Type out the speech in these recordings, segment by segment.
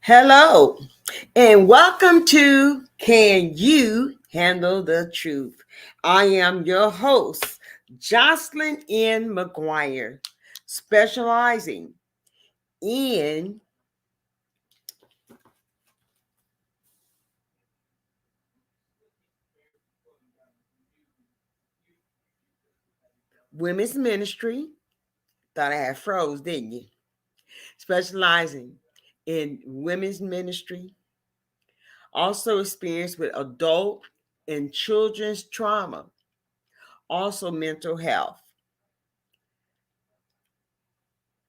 Hello, and welcome to Can You Handle the Truth? I am your host, Jocelyn N. McGuire, specializing in women's ministry. Thought I had froze, didn't you? Specializing in women's ministry, also experience with adult and children's trauma, also mental health.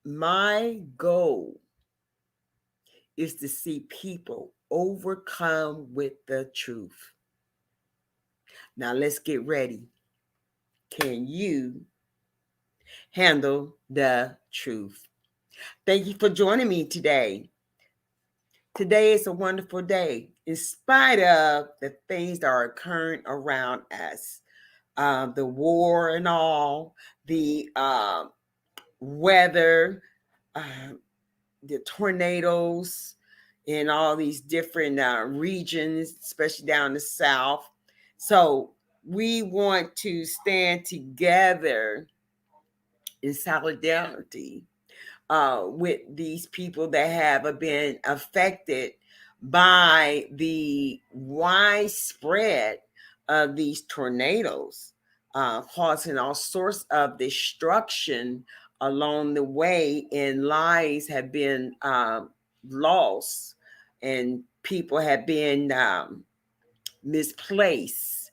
My goal is to see people overcome with the truth. Now let's get ready. Can you handle the truth? Thank you for joining me today. Today is a wonderful day, in spite of the things that are occurring around us, the war and all, the weather, uh, the tornadoes in all these different regions, especially down the south. So we want to stand together in solidarity with these people that have been affected by the widespread of these tornadoes, causing all sorts of destruction along the way, and lives have been lost, and people have been misplaced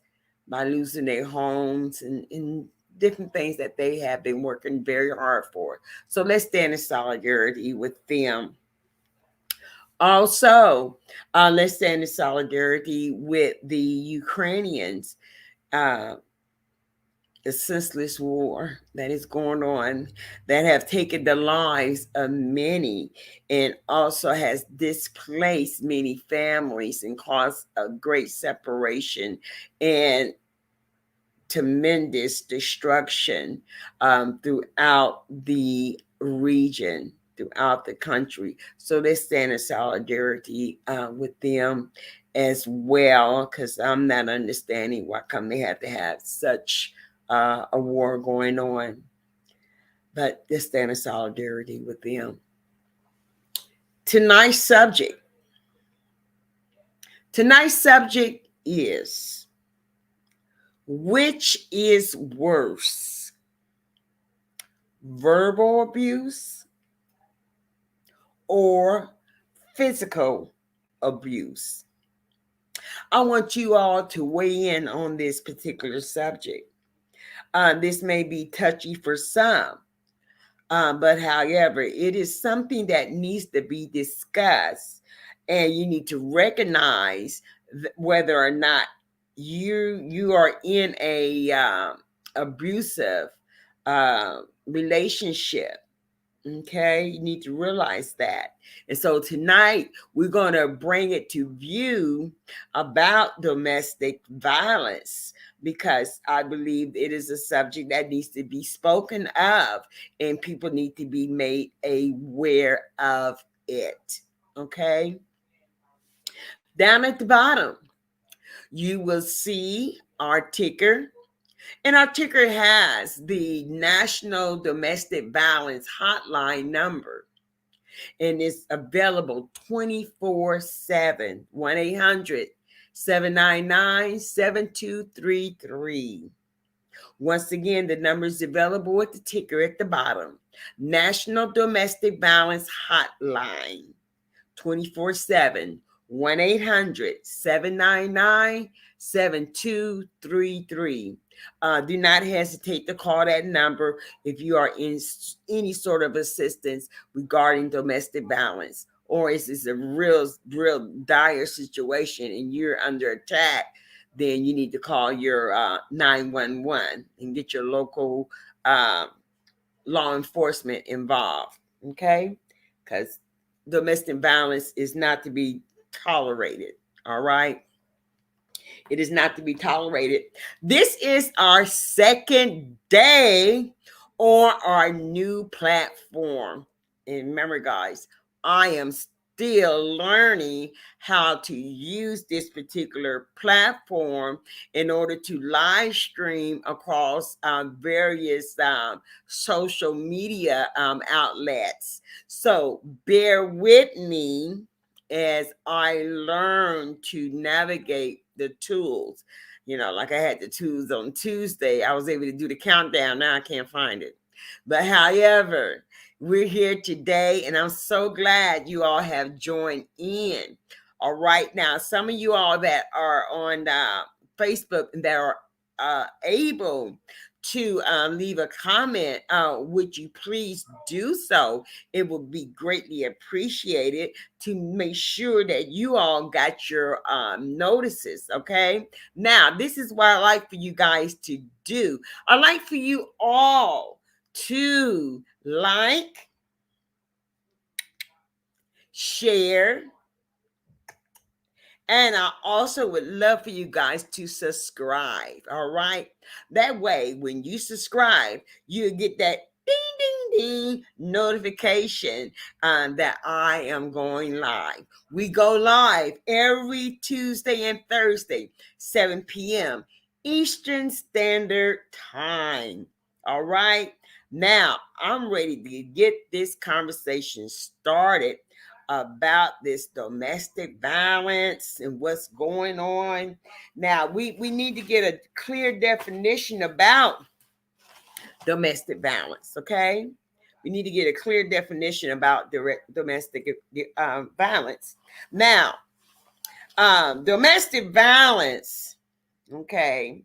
by losing their homes and different things that they have been working very hard for. So let's stand in solidarity with them. Also, let's stand in solidarity with the Ukrainians. Uh, the senseless war that is going on, that have taken the lives of many, and also has displaced many families and caused a great separation and tremendous destruction throughout the region, throughout the country. So let's stand in solidarity with them as well, because I'm not understanding why come they have to have such a war going on. But let's stand in solidarity with them. Tonight's subject. Tonight's subject is, which is worse, verbal abuse or physical abuse? I want you all to weigh in on this particular subject. This may be touchy for some, but however, it is something that needs to be discussed, and you need to recognize whether or not you are in a abusive relationship. Okay, you need to realize that. And so tonight we're going to bring it to view about domestic violence, because I believe it is a subject that needs to be spoken of, and people need to be made aware of it. Okay, down at the bottom you will see our ticker. And our ticker has the National Domestic Violence Hotline number. And it's available 24/7, 1-800-799-7233. Once again, the number is available at the ticker at the bottom. National Domestic Violence Hotline, 24/7, 1-800-799-7233. Do not hesitate to call that number if you are in any sort of assistance regarding domestic violence, or if it's a real dire situation and you're under attack. Then you need to call your 911 and get your local law enforcement involved. Okay, because domestic violence is not to be tolerated. All right. It is not to be tolerated. This is our second day on our new platform. And remember, guys, I am still learning how to use this particular platform in order to live stream across various social media outlets. So bear with me as I learned to navigate the tools. You know, like I had the tools on Tuesday, I was able to do the countdown. Now I can't find it. But however, we're here today, and I'm so glad you all have joined in. All right, now some of you all that are on Facebook and that are able to leave a comment, would you please do so? It would be greatly appreciated to make sure that you all got your notices. Okay, now this is what I like for you guys to do. I like for you all to like, share, and I also would love for you guys to subscribe. All right. That way, when you subscribe, you get that ding, ding, ding notification that I am going live. We go live every Tuesday and Thursday, 7 p.m. Eastern Standard Time. All right. Now, I'm ready to get this conversation started about this domestic violence and what's going on. Now, we need to get a clear definition about domestic violence, okay? We need to get a clear definition about domestic violence. Now, domestic violence, okay,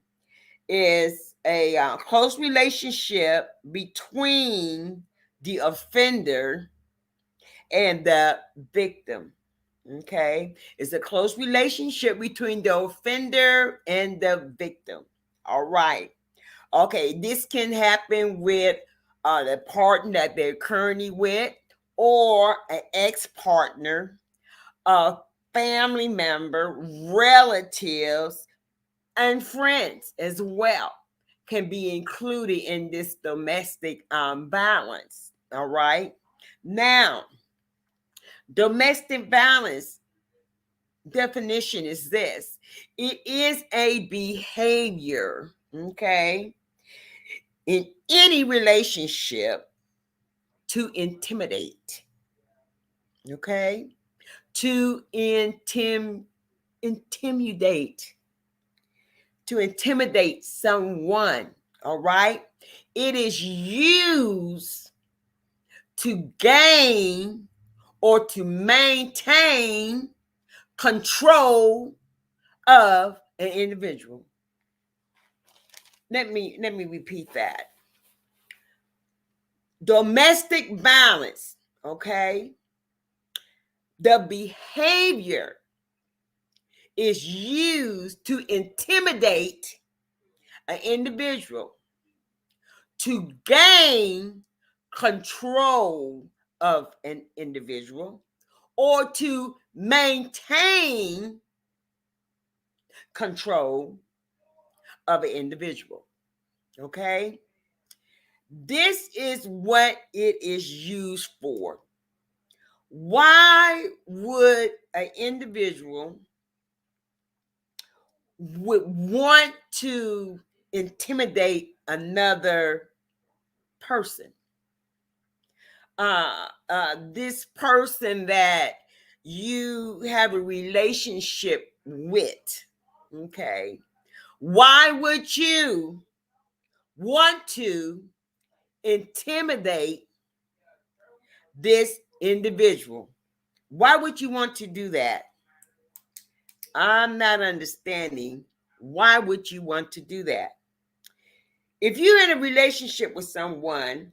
is a close relationship between the offender and the victim. Okay, it's a close relationship between the offender and the victim. All right. Okay, this can happen with the partner that they're currently with, or an ex-partner, a family member, relatives, and friends as well can be included in this domestic violence. All right. Now, domestic violence definition is this: it is a behavior, okay, in any relationship to intimidate, okay, to intimidate, to intimidate someone. All right. It is used to gain or to maintain control of an individual. Let me repeat that. Domestic violence, okay? The behavior is used to intimidate an individual to gain control of an individual or to maintain control of an individual. Okay? This is what it is used for. Why would an individual would want to intimidate another person? This person that you have a relationship with. Okay. Why would you want to intimidate this individual? Why would you want to do that? I'm not understanding. Why would you want to do that? If you're in a relationship with someone,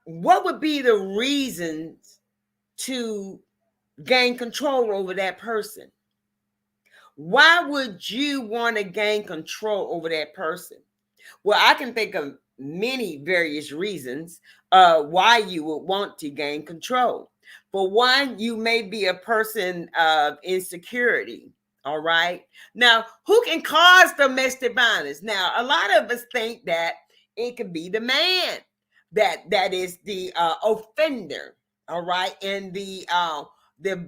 what would be the reasons to gain control over that person? Why would you want to gain control over that person? Well, I can think of many various reasons why you would want to gain control. For one, you may be a person of insecurity. All right. Now, who can cause domestic violence? Now, a lot of us think that it could be the man that is the offender. All right, and the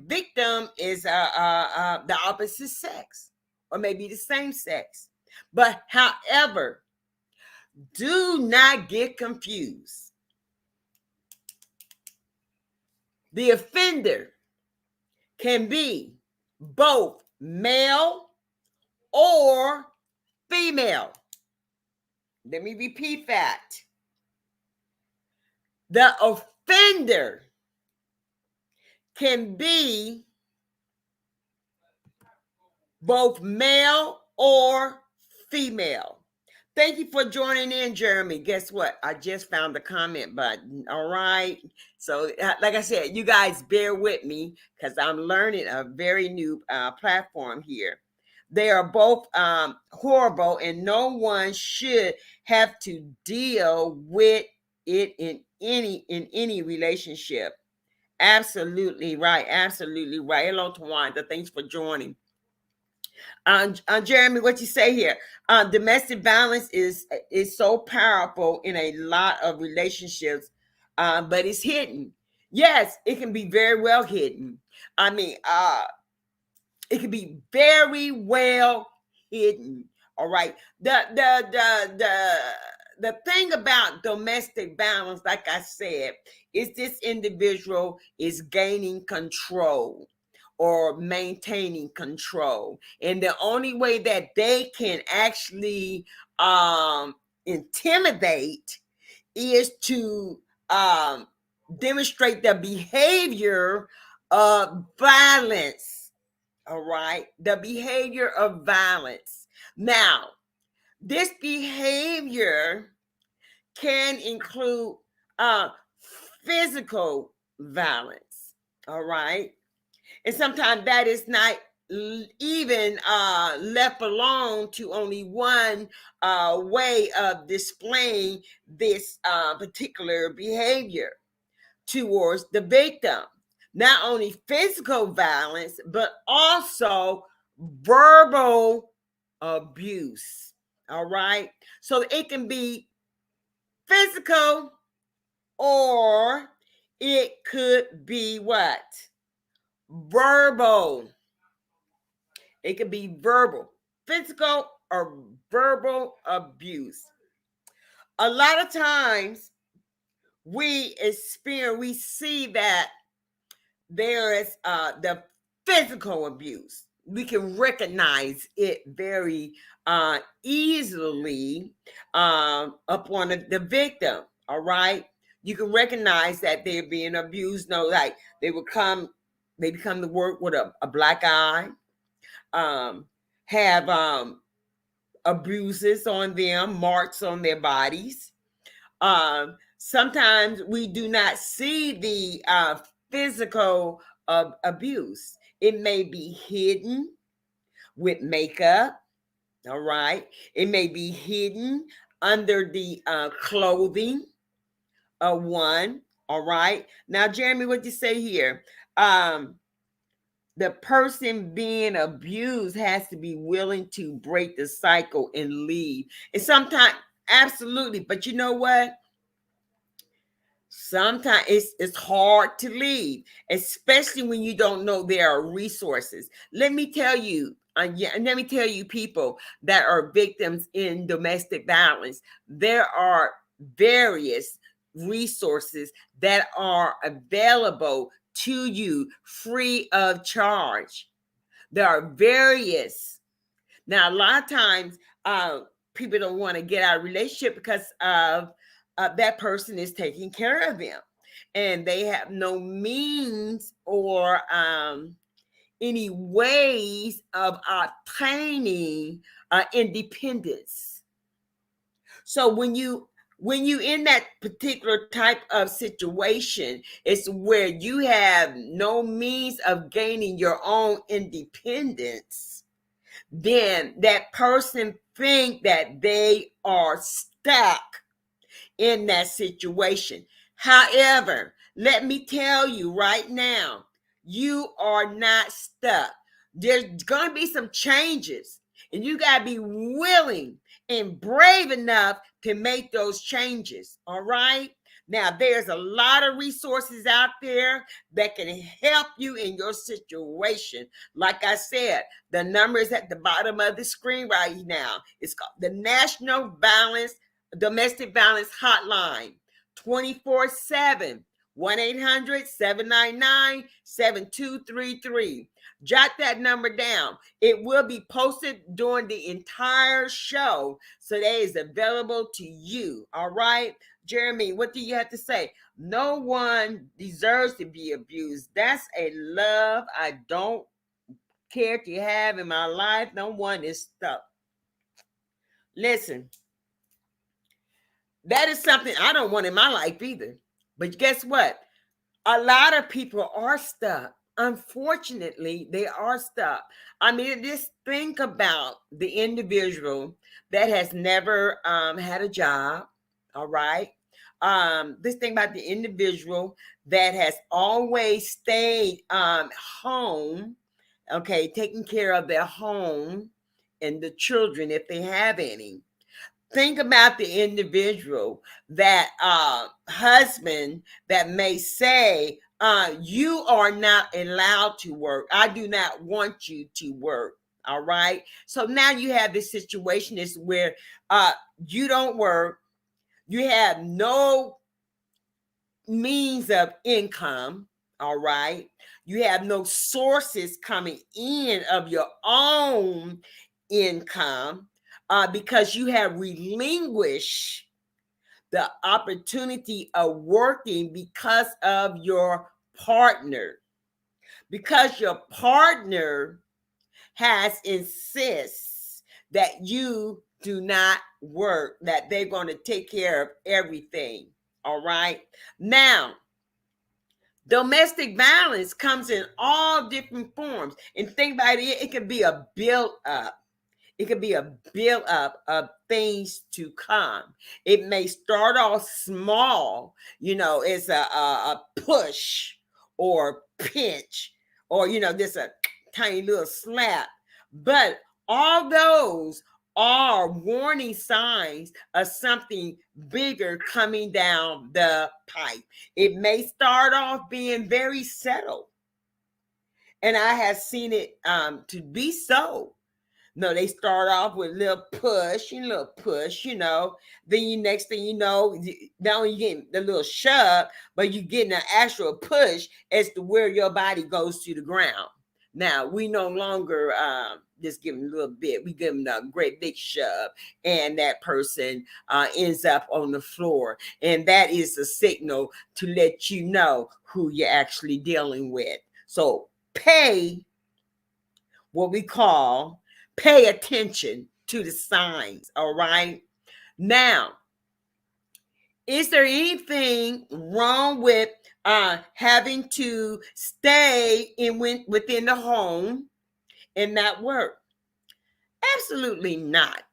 victim is the opposite sex, or maybe the same sex. But however, do not get confused. The offender can be both male or female. Let me repeat that. The offender can be both male or female. Thank you for joining in, Jeremy. Guess what? I just found the comment button. All right. So, like I said, you guys bear with me because I'm learning a very new platform here. They are both horrible, and no one should have to deal with it in any relationship. Absolutely right. Absolutely right. Hello, Tawanda. Thanks for joining. Jeremy, what you say here? Domestic violence is so powerful in a lot of relationships, but it's hidden. Yes, it can be very well hidden. I mean, it can be very well hidden. All right. The thing about domestic violence, like I said, is this individual is gaining control or maintaining control. And the only way that they can actually intimidate is to demonstrate the behavior of violence. All right. The behavior of violence. Now, this behavior can include physical violence. All right. And sometimes that is not even left alone to only one way of displaying this particular behavior towards the victim. Not only physical violence, but also verbal abuse. All right. So it can be physical, or it could be what? Verbal. It could be verbal, physical, or verbal abuse. A lot of times we see that there is the physical abuse. We can recognize it very easily upon the victim. All right, you can recognize that they're being abused. No, like they come to work with a black eye, have abuses on them, marks on their bodies. Sometimes we do not see the physical abuse. It may be hidden with makeup. All right. It may be hidden under the clothing of one. All right. Now, Jeremy, what you say here? The person being abused has to be willing to break the cycle and leave. And sometimes, absolutely. But you know what? Sometimes it's hard to leave, especially when you don't know there are resources. Let me tell you, people that are victims in domestic violence, there are various resources that are available to you free of charge. There are various. Now, a lot of times, people don't want to get out of a relationship because of that person is taking care of them, and they have no means or any ways of obtaining independence. So when you in that particular type of situation, it's where you have no means of gaining your own independence, then that person think that they are stuck in that situation. However, let me tell you right now, you are not stuck. There's going to be some changes, and you got to be willing and brave enough to make those changes. All right. Now, there's a lot of resources out there that can help you in your situation. Like I said, the number is at the bottom of the screen right now. It's called the National Domestic Violence Hotline, 24/7, 1-800-799-7233. Jot that number down. It will be posted during the entire show, so that is available to you. All right, Jeremy, what do you have to say? No one deserves to be abused. That's a love I don't care to have in my life. No one is stuck. Listen, that is something I don't want in my life either. But guess what? A lot of people are stuck. Unfortunately, they are stuck. I mean, just think about the individual that has never had a job. All right. This thing about the individual that has always stayed home, okay, taking care of their home and the children if they have any. Think about the individual that husband that may say, you are not allowed to work. I do not want you to work. All right. So now you have this situation is where you don't work, you have no means of income. All right. You have no sources coming in of your own income because you have relinquished the opportunity of working because of your partner. Because your partner has insists that you do not work, that they're going to take care of everything. All right. Now, domestic violence comes in all different forms. And think about it, it can be a build up. It could be a build up of things to come. It may start off small, it's a push or pinch or, just a tiny little slap. But all those are warning signs of something bigger coming down the pipe. It may start off being very settled. And I have seen it to be so. No, they start off with a little push, Then next thing you know, not only you getting the little shove, but you getting an actual push as to where your body goes to the ground. Now, we no longer just give them a little bit. We give them a great big shove, and that person ends up on the floor. And that is a signal to let you know who you're actually dealing with. So what we pay attention to the signs, all right? Now, is there anything wrong with having to stay within the home and not work? Absolutely not.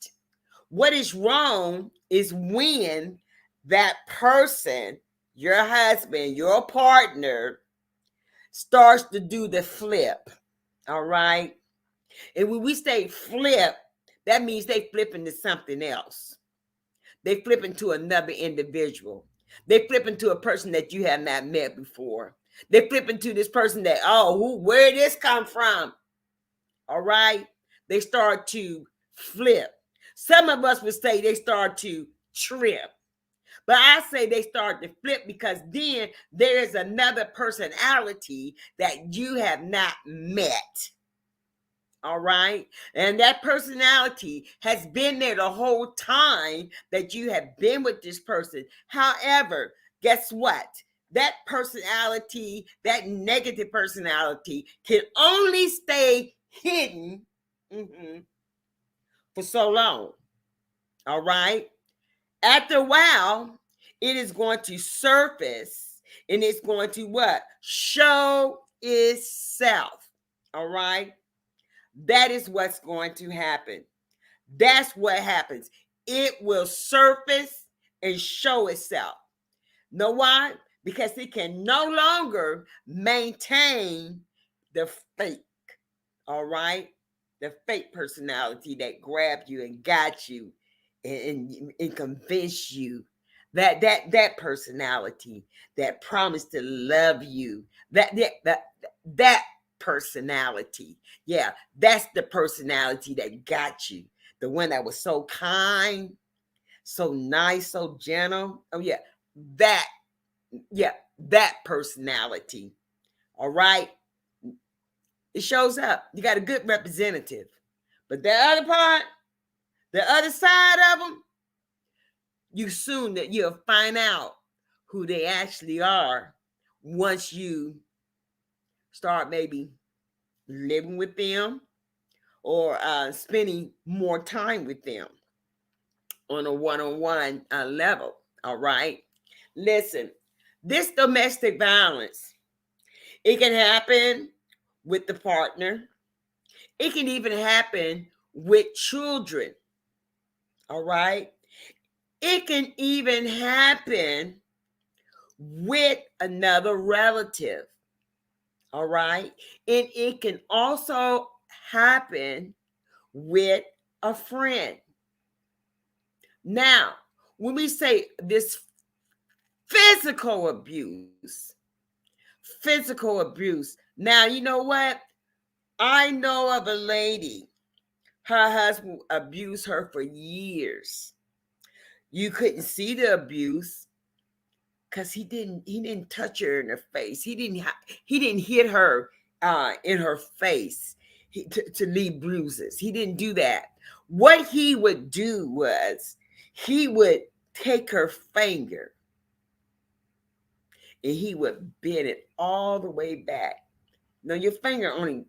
What is wrong is when that person, your husband, your partner, starts to do the flip, all right? And when we say flip, that means they flip into something else. They flip into another individual. They flip into a person that you have not met before. They flip into this person that, where did this come from? All right. They start to flip. Some of us would say they start to trip. But I say they start to flip because then there is another personality that you have not met. All right. And that personality has been there the whole time that you have been with this person. However, guess what? That personality, that negative personality, can only stay hidden for so long. All right. After a while, it is going to surface and it's going to what? Show itself. All right. That is what's going to happen. That's what happens. It will surface and show itself. Know why? Because it can no longer maintain the fake, all right? The fake personality that grabbed you and got you and convinced you. That personality that promised to love you. That personality. Yeah, that's the personality that got you. The one that was so kind, so nice, so gentle. Oh yeah, that yeah, that personality. All right. It shows up. You got a good representative. But the other part, the other side of them, you'll find out who they actually are once you start maybe living with them or spending more time with them on a one-on-one level. All right. Listen, this domestic violence, it can happen with the partner. It can even happen with children. All right. It can even happen with another relative. All right. And it can also happen with a friend. Now, when we say this physical abuse, now, you know what? I know of a lady, her husband abused her for years. You couldn't see the abuse because he didn't touch her in the face. He didn't hit her in her face to leave bruises. He didn't do that. What he would do was he would take her finger and he would bend it all the way back. Now your finger only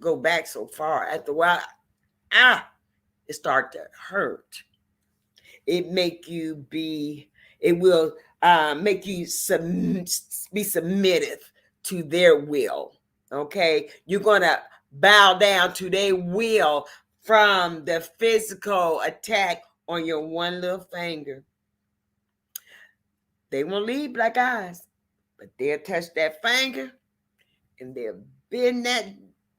go back so far. After a while, it start to hurt. It make you be. It will make you be submissive to their will. Okay, you're gonna bow down to their will from the physical attack on your one little finger. They won't leave black eyes, but they'll touch that finger and they'll bend that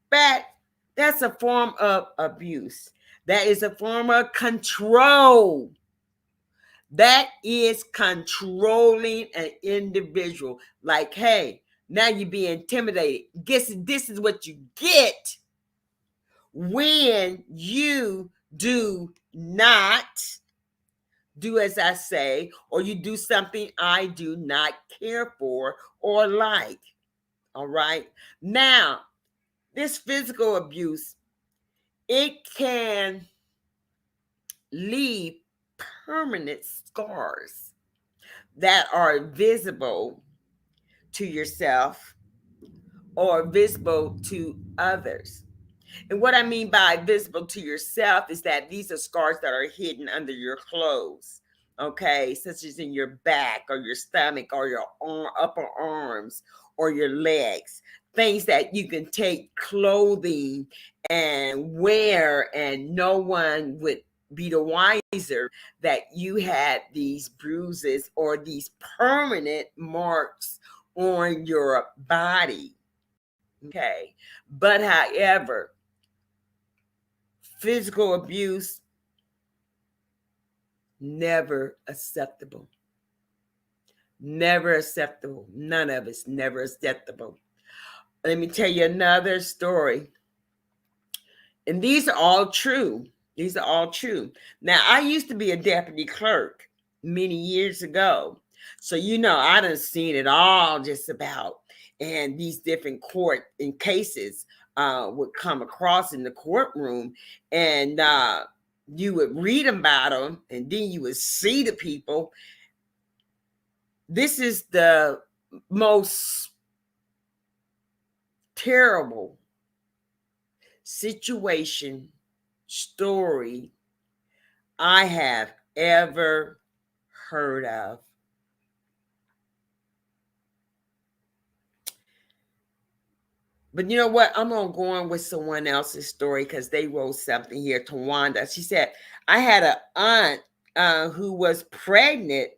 back. That's a form of abuse. That is a form of control. That is controlling an individual. Like, hey, now you're being intimidated. Guess this is what you get when you do not do as I say, or you do something I do not care for or like. All right. Now, this physical abuse, it can leave permanent scars that are visible to yourself or visible to others. And what I mean by visible to yourself is that these are scars that are hidden under your clothes, okay, such as in your back or your stomach or your upper arms or your legs. Things that you can take clothing and wear, and no one would be the wiser that you had these bruises or these permanent marks on your body. Okay. But however, physical abuse, never acceptable. Never acceptable. None of it's never acceptable. Let me tell you another story. And these are all true. These are all true. Now, I used to be a deputy clerk many years ago. So, I done seen it all just about. And these different court and cases would come across in the courtroom. And you would read about them. And then you would see the people. This is the most terrible situation, story I have ever heard of. But you know what? I'm going to go on with someone else's story because they wrote something here. Tawanda, she said, I had an aunt who was pregnant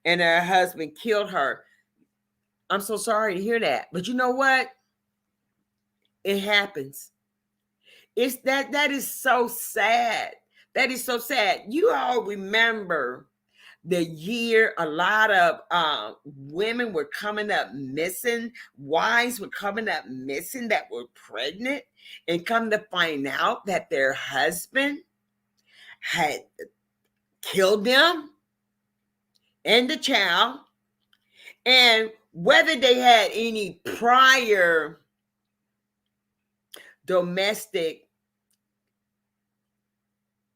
and her husband killed her. I'm so sorry to hear that. But you know what? It happens. It's that is so sad. That is so sad. You all remember the year a lot of women were coming up missing, wives were coming up missing that were pregnant, and come to find out that their husband had killed them and the child. And whether they had any prior domestic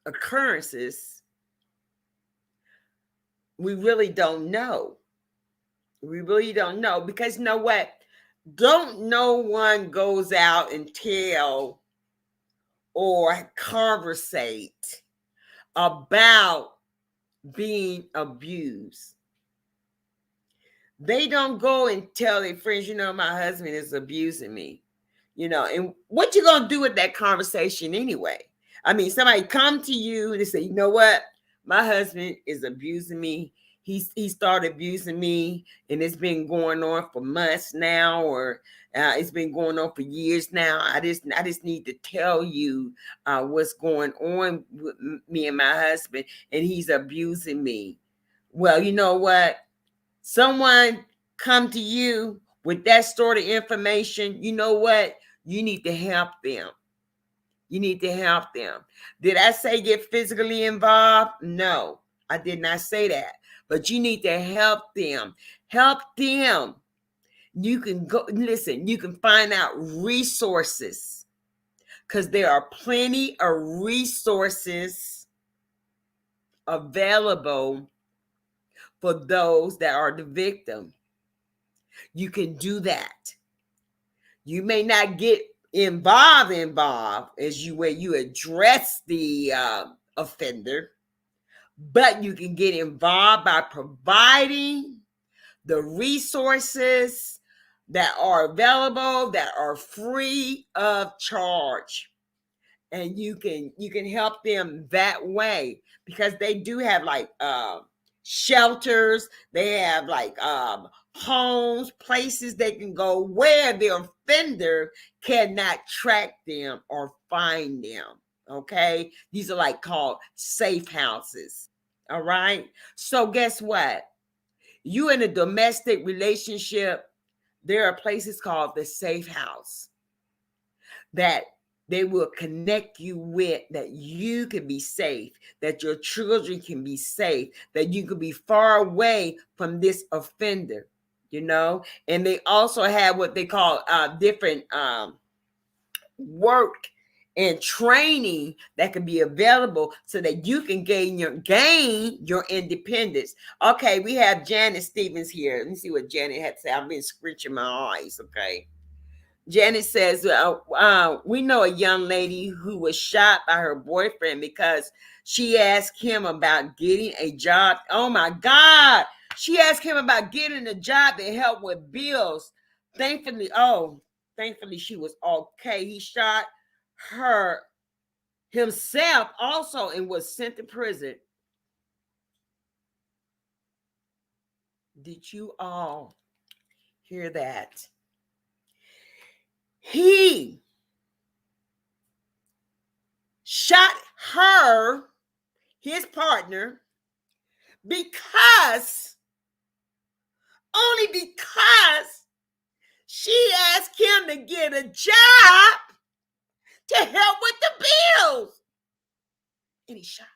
occurrences, we really don't know. We really don't know, because you know what? Don't no one goes out and tell or conversate about being abused. They don't go and tell their friends, my husband is abusing me. And what you gonna do with that conversation anyway? I mean, somebody come to you and they say, you know what? My husband is abusing me. He started abusing me, and it's been going on for months now, or it's been going on for years now. I just need to tell you what's going on with me and my husband, and he's abusing me. Well, you know what? Someone come to you with that sort of information, you know what? You need to help them. You need to help them. Did I say get physically involved? No, I did not say that. But you need to help them. Help them. You can go, listen, you can find out resources, because there are plenty of resources available for those that are the victim. You can do that. You may not get involved as you when you address the offender, but you can get involved by providing the resources that are available, that are free of charge. And you can help them that way, because they do have like shelters, they have like homes, places they can go where the offender cannot track them or find them. Okay, these are like called safe houses. All right, so guess what? You in a domestic relationship, there are places called the safe house that they will connect you with, that you can be safe, that your children can be safe, that you can be far away from this offender, And they also have what they call different work and training that can be available so that you can gain your independence. Okay, we have Janet Stevens here. Let me see what Janet had to say. I've been scratching my eyes, okay? Janet says, we know a young lady who was shot by her boyfriend because she asked him about getting a job. Oh my God. She asked him about getting a job to help with bills. Thankfully she was okay. He shot her himself also and was sent to prison. Did you all hear that? He shot her, his partner, only because she asked him to get a job to help with the bills. And he shot her.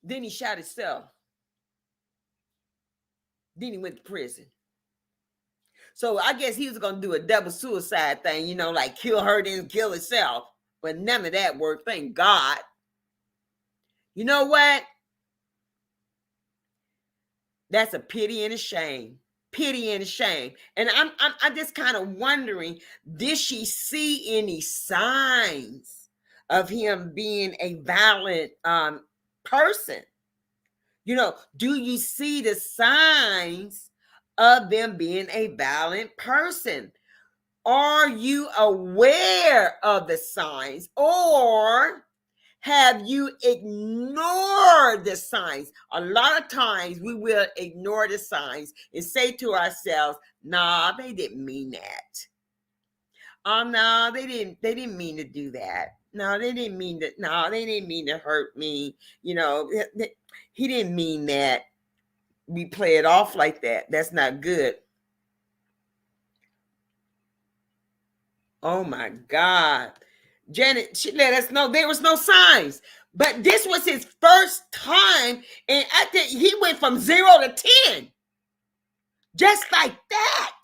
Then he shot himself. Then he went to prison. So I guess he was going to do a double suicide thing, like kill her, then kill himself. But none of that worked, thank God. You know what? That's a pity and a shame. Pity and a shame. And I'm just kind of wondering, did she see any signs of him being a violent person? Do you see the signs of them being a violent person? Are you aware of the signs, or have you ignored the signs? A lot of times we will ignore the signs and say to ourselves, nah, they didn't mean that. No, they didn't mean to do that. No, they didn't mean to, no, they didn't mean to hurt me. He didn't mean that. We play it off like that. That's not good. Oh my God. Janet, she let us know there was no signs. But this was his first time. And I think he went from 0 to 10. Just like that.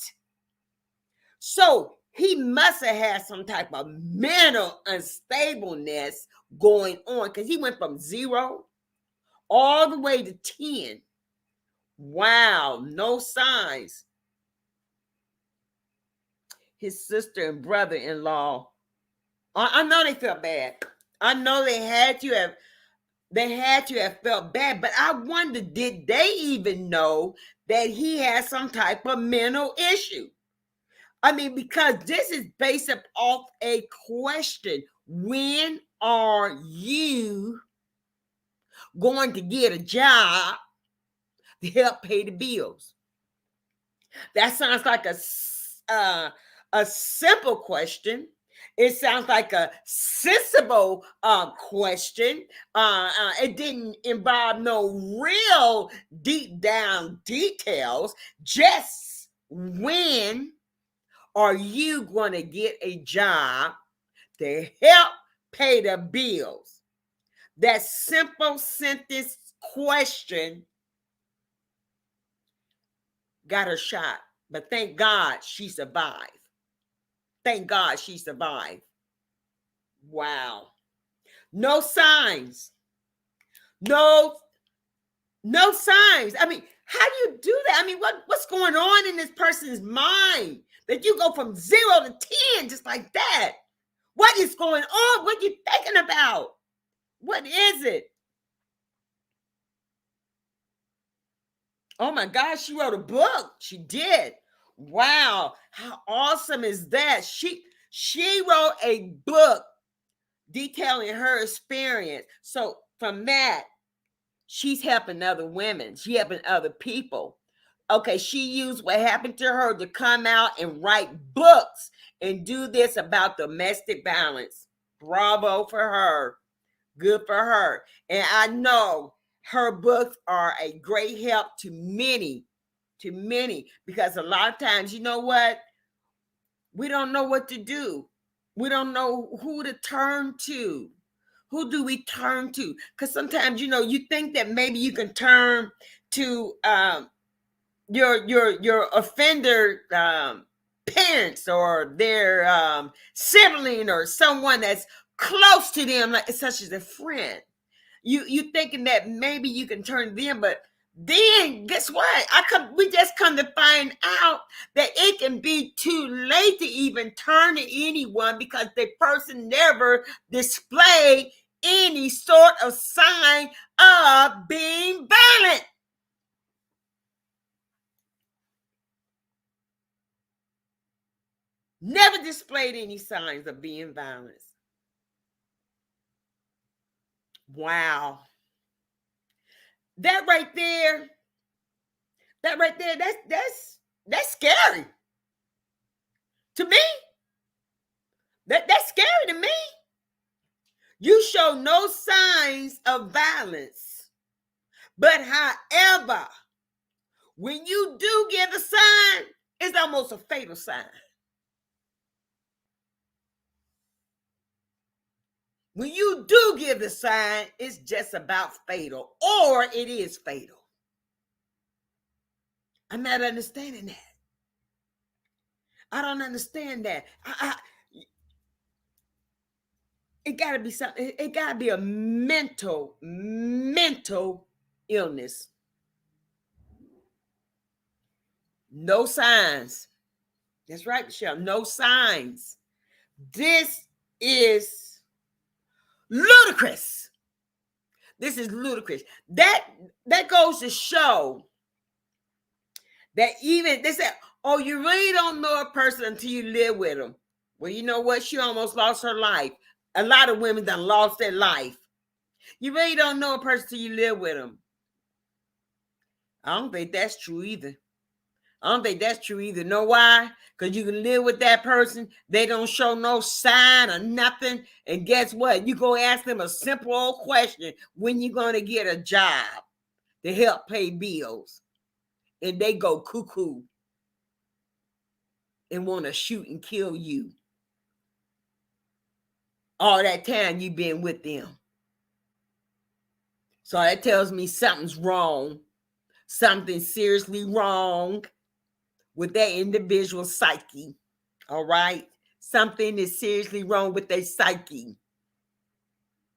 So he must have had some type of mental unstableness going on, because he went from 0 all the way to 10. Wow, no signs. His sister and brother-in-law, I know they felt bad. I know they had to have felt bad, but I wonder, did they even know that he had some type of mental issue? I mean, because this is based off a question. When are you going to get a job to help pay the bills? That sounds like a simple question. It sounds like a sensible question. It didn't involve no real deep down details. Just when are you going to get a job to help pay the bills? That simple sentence question got her shot. But thank God she survived. Thank God she survived. Wow. No signs. No signs. I mean, how do you do that? I mean, what's going on in this person's mind that you go from 0 to 10 just like that? What is going on? What are you thinking about? What is it? Oh my gosh, she wrote a book. She did. Wow. How awesome is that? She wrote a book detailing her experience. So from that, she's helping other women. She helping other people. Okay, she used what happened to her to come out and write books and do this about domestic violence. Bravo for her. Good for her. And I know her books are a great help to many, because a lot of times, you know what? We don't know what to do. We don't know who to turn to. Who do we turn to? Because sometimes, you think that maybe you can turn to your offender parents, or their sibling, or someone that's close to them, like such as a friend. You thinking that maybe you can turn to them, but then guess what? We just come to find out that it can be too late to even turn to anyone, because the person never displayed any sort of sign of being violent. Never displayed any signs of being violent. Wow. That right there, that's scary. To me, that's scary to me. You show no signs of violence. But however, when you do give a sign, it's almost a fatal sign. When you do give the sign, it's just about fatal, or it is fatal. I'm not understanding that. I don't understand that. It gotta be something. It gotta be a mental illness. No signs. That's right, Michelle. No signs. This is ludicrous. This is ludicrous. That goes to show that even they said, Oh, you really don't know a person until you live with them. Well, you know what? She almost lost her life. A lot of women done lost their life. You really don't know a person till you live with them. I don't think that's true either. I don't think that's true either. Know why? Because you can live with that person. They don't show no sign or nothing. And guess what? You go ask them a simple old question. When you going to get a job to help pay bills? And they go cuckoo and want to shoot and kill you. All that time you've been with them. So that tells me something's wrong. Something seriously wrong with that individual psyche. All right? Something is seriously wrong with their psyche.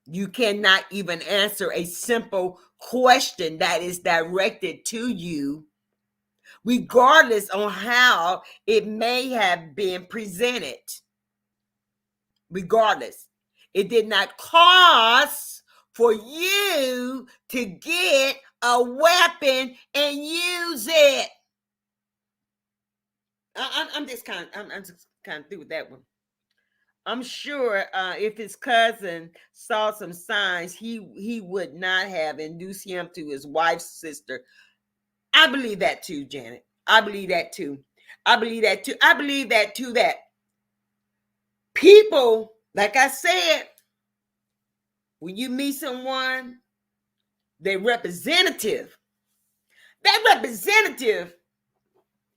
You cannot even answer a simple question that is directed to you, regardless on how it may have been presented. Regardless, it did not cause for you to get a weapon and use it. I'm just kind of through with that one. I'm sure if his cousin saw some signs, he would not have induced him to his wife's sister. I believe that too, Janet. I believe that too. I believe that too. I believe that too. That people, like I said, when you meet someone, their representative, that representative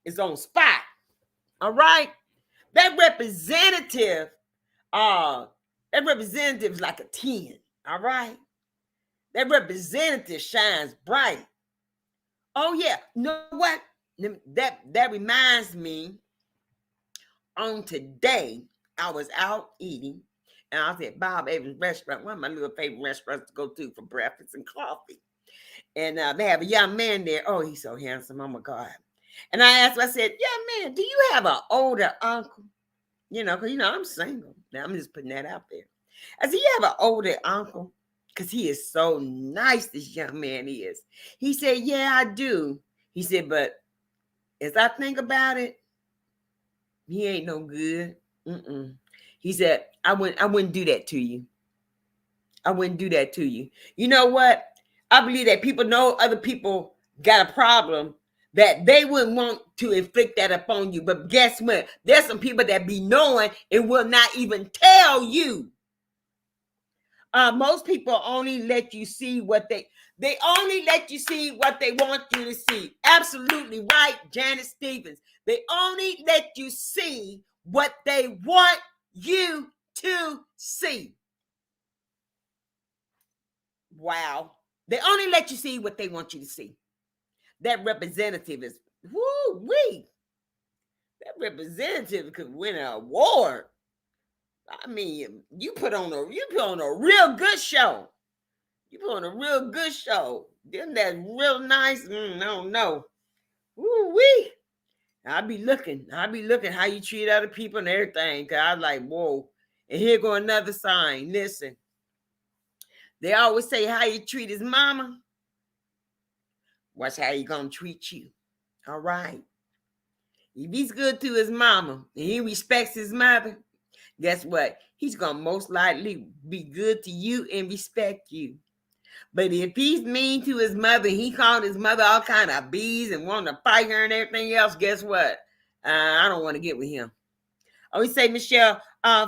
is on spot. All right, that representative is like a 10. All right. That representative shines bright. Oh yeah. You know what? That reminds me, on today, I was out eating and I was at Bob Evans restaurant, one of my little favorite restaurants to go to for breakfast and coffee. And they have a young man there. Oh, he's so handsome. Oh my God. And I asked him, I said, "Yeah, man, do you have an older uncle?" Because I'm single. Now I'm just putting that out there. I said, "You have an older uncle?" Because he is so nice, this young man is. He said, "Yeah, I do." He said, "But as I think about it, he ain't no good." Mm-mm. He said, I wouldn't do that to you. I wouldn't do that to you. You know what? I believe that people know other people got a problem that they wouldn't want to inflict that upon you. But guess what? There's some people that be knowing and will not even tell you. Most people only let you see what they only let you see what they want you to see. Absolutely right, Janet Stevens. They only let you see what they want you to see. Wow. They only let you see what they want you to see. That representative is woo-wee. That representative could win an award. I mean, you put on a real good show. You put on a real good show. Then that's real nice. I don't know. Woo-wee. I be looking how you treat other people and everything. Cause I was like, whoa. And here go another sign. Listen. They always say how you treat his mama. Watch how he gonna treat you. All right. If he's good to his mama and he respects his mother, guess what? He's gonna most likely be good to you and respect you. But if he's mean to his mother, he called his mother all kind of bees and wanted to fight her and everything else, guess what? I don't want to get with him. I always say, Michelle,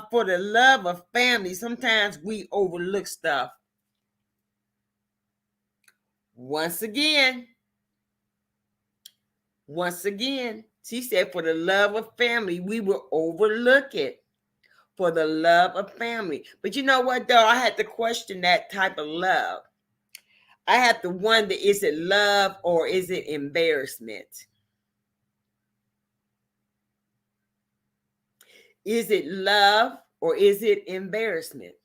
for the love of family, sometimes we overlook stuff. Once again, she said, for the love of family, we will overlook it. For the love of family. But you know what, though? I had to question that type of love. I have to wonder, is it love or is it embarrassment? Is it love or is it embarrassment?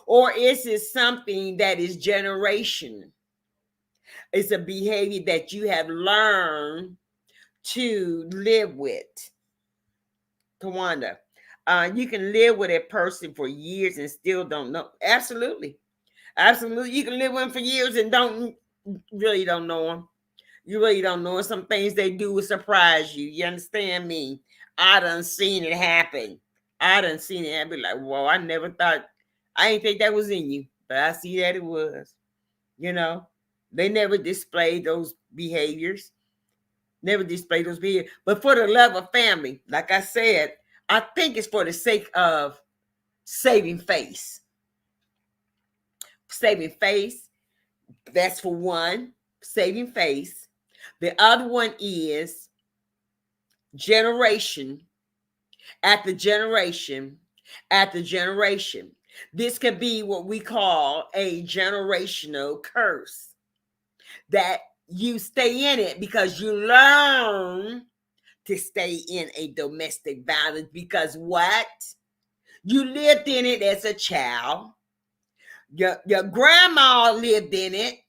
Or is it something that is generational? It's a behavior that you have learned to live with. Tawanda, you can live with a person for years and still don't know. Absolutely. You can live with them for years and don't know them. You really don't know. And some things they do will surprise you. You understand me? I done seen it happen. I done seen it happen. Like, whoa, I never thought, I didn't think that was in you. But I see that it was. You know, they never displayed those behaviors. Never displayed those behaviors. But for the love of family, like I said, I think it's for the sake of saving face. Saving face. That's for one. Saving face. The other one is generation after generation after generation. This could be what we call a generational curse, that you stay in it because you learn to stay in a domestic violence because what? You lived in it as a child. Your grandma lived in it.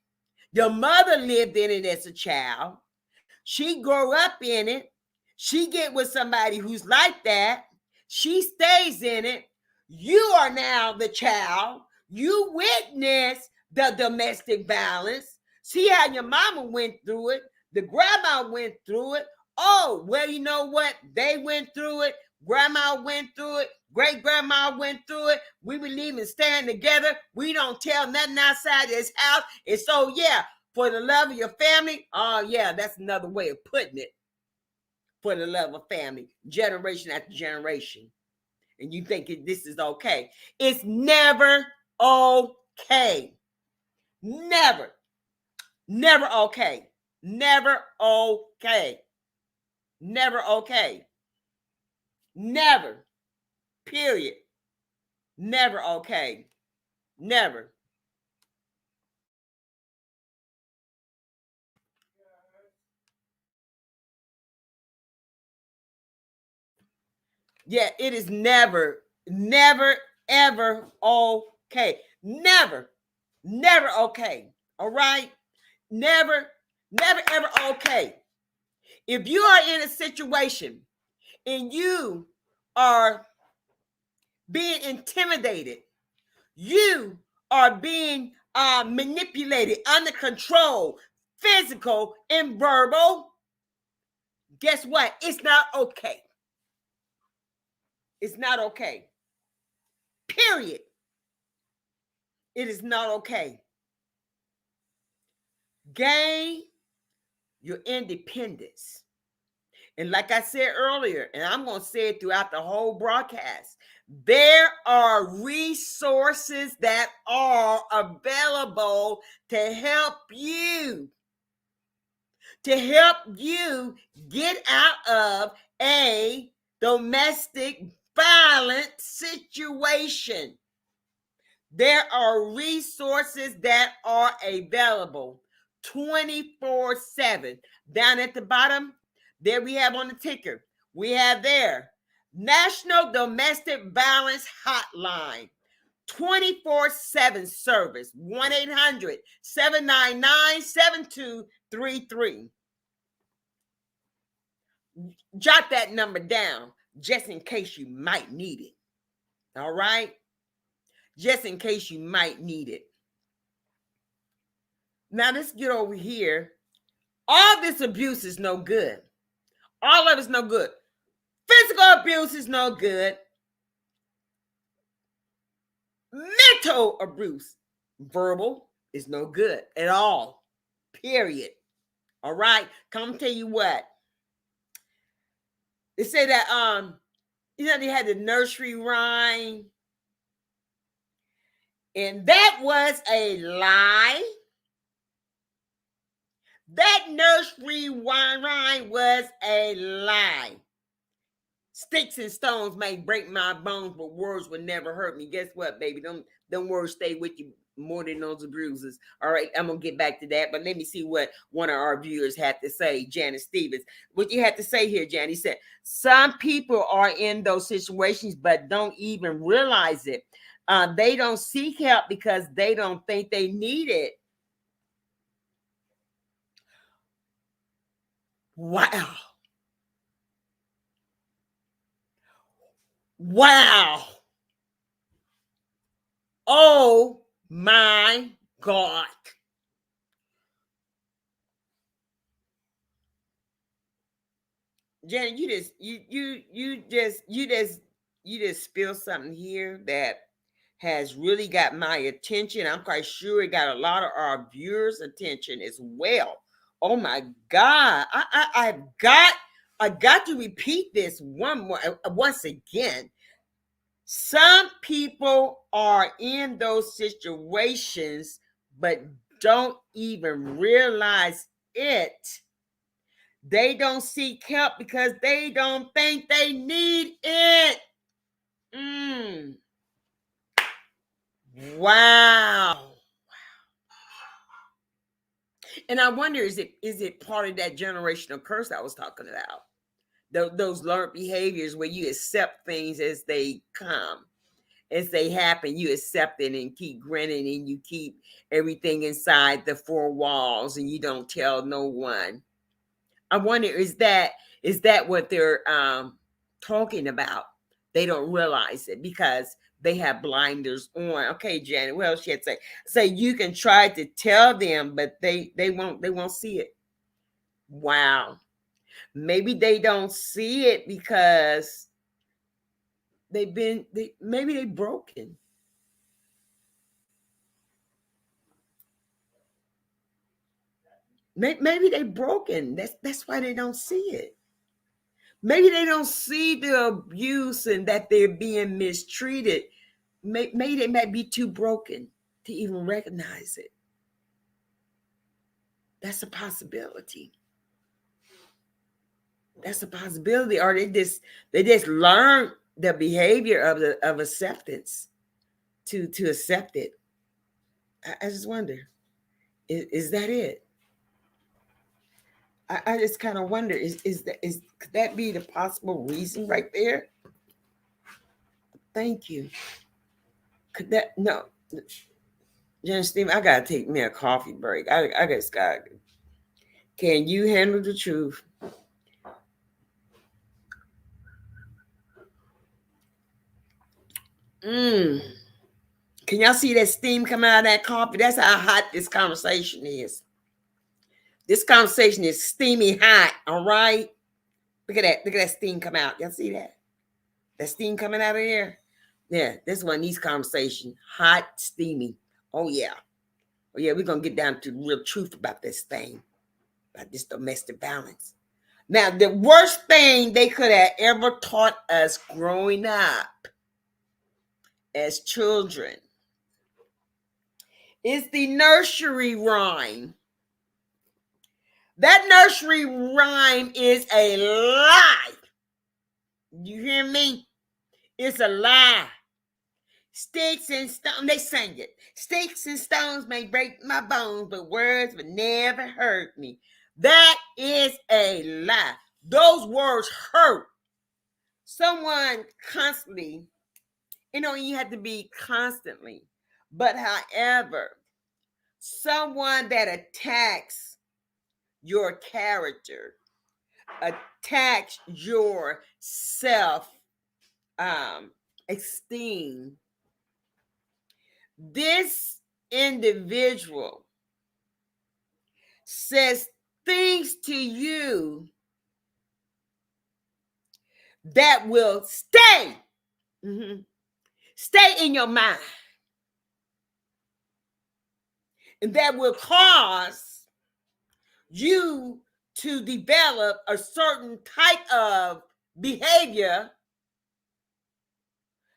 Your mother lived in it as a child. She grew up in it. She get with somebody who's like that. She stays in it. You are now the child. You witness the domestic violence. See how your mama went through it. The grandma went through it. Oh, well, you know what? They went through it. Grandma went through it. Great grandma went through it. We believe in staying together. We don't tell nothing outside this house. And so, yeah, for the love of your family, oh yeah, that's another way of putting it. For the love of family, generation after generation. And you think this is okay. It's never okay. Never. Never okay. Never okay. Never okay. Never. Period. Never okay. Never. Yeah, it is never, never, ever okay. Never, never okay. All right? Never, never, ever okay. If you are in a situation and you are being intimidated, you are being manipulated, under control, physical and verbal, guess what? It's not okay. It's not okay. Period. It is not okay. Gain your independence. And like I said earlier, and I'm going to say it throughout the whole broadcast, there are resources that are available to help you get out of a domestic violence situation. There are resources that are available 24/7. Down at the bottom, there we have on the ticker, we have there National Domestic Violence Hotline, 24/7 service, 1-800-799-7233. Jot that number down just in case you might need it. All right? Just in case you might need it. Now let's get over here. All this abuse is no good. All of it's no good. Physical abuse is no good. Mental abuse, verbal, is no good at all. Period. All right. Come tell you what. They say that they had the nursery rhyme, and that was a lie. That nursery rhyme was a lie. Sticks and stones may break my bones, but words will never hurt me. Guess what, baby? Them words stay with you more than those bruises. All right, I'm gonna get back to that, but let me see what one of our viewers had to say. Janice Stevens, what you had to say here, Jan? He said some people are in those situations, but don't even realize it. They don't seek help because they don't think they need it. Wow. Wow. Oh my God. Janet, you just spilled something here that has really got my attention. I'm quite sure it got a lot of our viewers' attention as well. Oh my God. I got to repeat this once again. Some people are in those situations but don't even realize it. They don't seek help because they don't think they need it. Mm. Wow. And I wonder, is it part of that generational curse I was talking about? Those learned behaviors where you accept things as they come, as they happen. You accept it and keep grinning, and you keep everything inside the four walls, and you don't tell no one. I wonder, is that what they're talking about? They don't realize it because they have blinders on. Okay, Janet, what else she had to say? Say you can try to tell them, but they won't see it. Wow. Maybe they don't see it because maybe they broken. Maybe they broken. That's why they don't see it. Maybe they don't see the abuse and that they're being mistreated. Maybe they might be too broken to even recognize it. That's a possibility. That's a possibility. Or they just learn the behavior of acceptance to accept it. I just wonder, is that it? I just kind of wonder, could that be the possible reason right there? Thank you. Could that no? Jen Steve, I gotta take me a coffee break. I just got. Can you handle the truth? Mm. Can y'all see that steam coming out of that coffee? That's how hot this conversation is. This conversation is steamy hot. All right. Look at that. Look at that steam come out. Y'all see that? That steam coming out of here. Yeah, this one needs conversation. Hot, steamy. Oh yeah. Oh yeah. We're gonna get down to the real truth about this thing, about this domestic violence. Now, the worst thing they could have ever taught us growing up as children is the nursery rhyme. That nursery rhyme is a lie. You hear me? It's a lie. Sticks and stones, they sang it. Sticks and stones may break my bones, but words would never hurt me. That is a lie. Those words hurt. Someone constantly, you have to be constantly. But however, someone that attacks your character, attacks your self esteem, this individual says things to you that will stay, stay in your mind, and that will cause you to develop a certain type of behavior,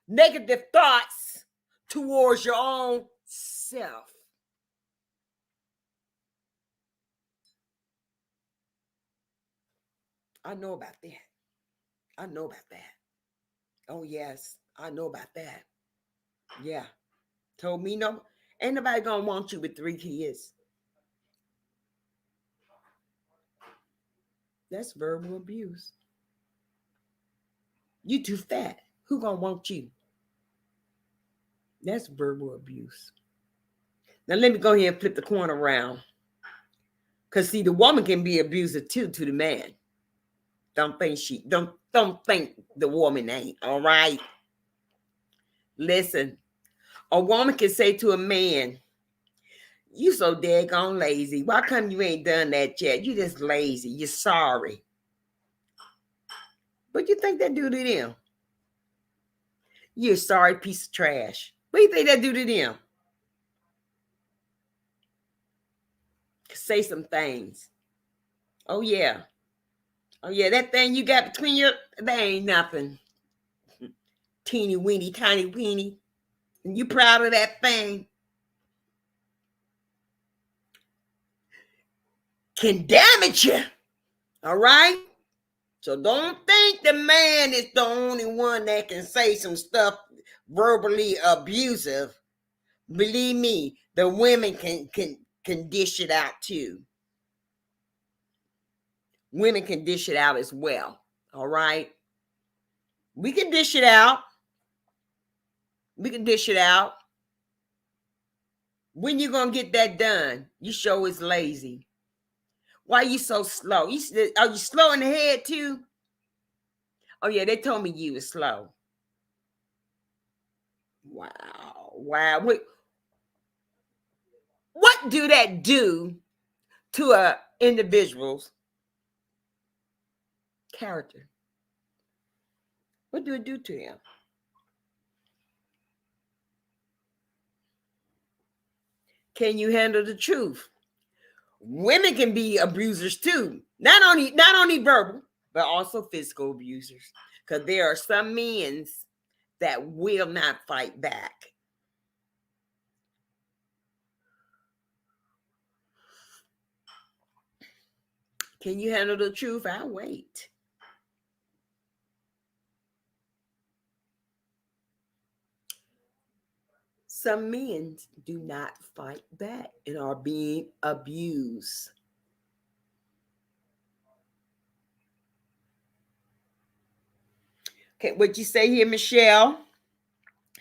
negative thoughts towards your own self. I know about that. I know about that. Oh, yes, I know about that. Yeah. Told me no, ain't nobody gonna want you with 3 kids. That's verbal abuse. You too fat. Who gonna want you? That's verbal abuse. Now let me go ahead and flip the coin around. Cause see, the woman can be abusive too to the man. Don't think the woman ain't. All right. Listen, a woman can say to a man, "You so daggone lazy. Why come you ain't done that yet? You just lazy. You're sorry." What you think that do to them? You a sorry piece of trash. What do you think that do to them? Say some things. Oh yeah. Oh yeah, that thing you got between your, that ain't nothing. Teeny weeny, tiny weeny. And you proud of that thing? Can damage you. All right? So don't think the man is the only one that can say some stuff verbally abusive. Believe me, the women can dish it out too. Women can dish it out as well. All right? We can dish it out. We can dish it out. When you gonna get that done? You show is lazy. Why you so slow? Are you slow in the head too? Oh yeah, they told me you was slow. Wow, wow. Wait, what do that do to a individual's character? What do it do to him? Can you handle the truth? Women can be abusers too. Not only verbal, but also physical abusers. Because there are some men that will not fight back. Can you handle the truth? I'll wait. Some men do not fight back and are being abused. Okay, what you say here, Michelle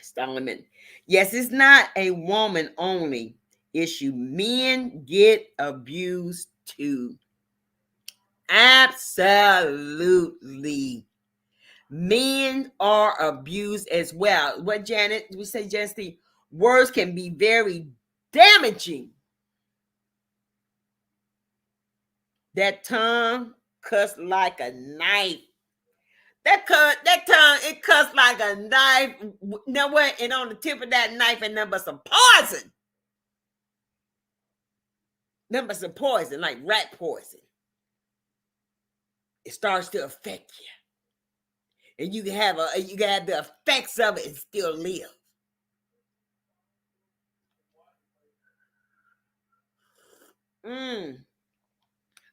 Solomon? Yes, it's not a woman only issue. Men get abused too. Absolutely. Men are abused as well. What Janet, we say, Jesse, words can be very damaging. That tongue cuts like a knife. That tongue, it cuts like a knife. You know what? And on the tip of that knife, and nothing but some poison. Nothing but some poison, like rat poison. It starts to affect you, and you can have the effects of it and still live. Mm.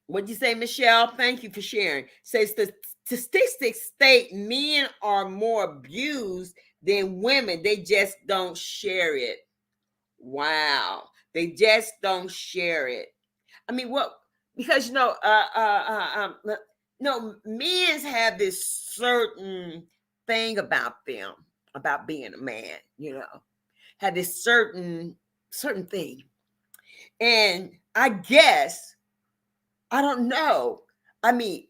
What'd you say, Michelle? Thank you for sharing. Says the statistics state men are more abused than women. They just don't share it. Wow. They just don't share it. I mean, what? Because no, men's have this certain thing about them, about being a man. Have this certain thing, and I guess I don't know. I mean,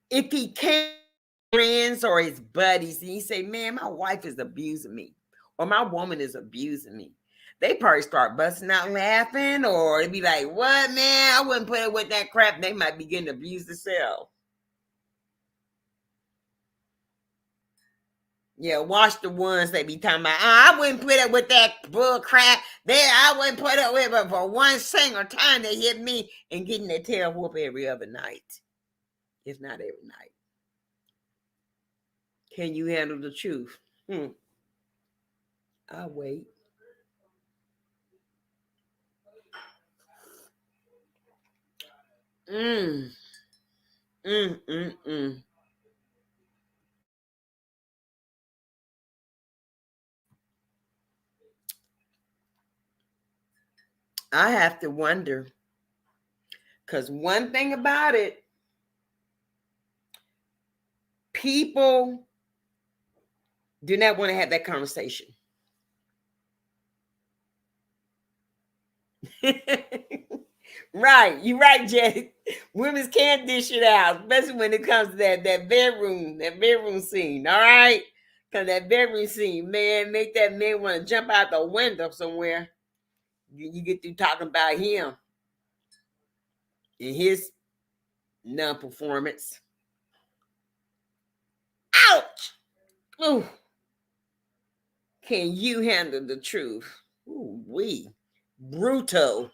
if he came friends or his buddies and he say, "Man, my wife is abusing me," or "My woman is abusing me," they probably start busting out laughing, or they'd be like, "What, man? I wouldn't put it with that crap." They might begin to abuse themselves. Yeah, watch the ones they be talking about. I wouldn't put it with that bull crap. I wouldn't put it with it for one single time they hit me and getting their tail whoop every other night, if not every night. Can you handle the truth? I'll wait. Mm, mm, mm, mm. I have to wonder, because one thing about it, people do not want to have that conversation. Right, you're right, Jay. Women can't dish it out, especially when it comes to that bedroom scene. All right, because that bedroom scene, man, make that man want to jump out the window somewhere. You get through talking about him and his non-performance. Ouch! Ooh, can you handle the truth? Ooh, brutal,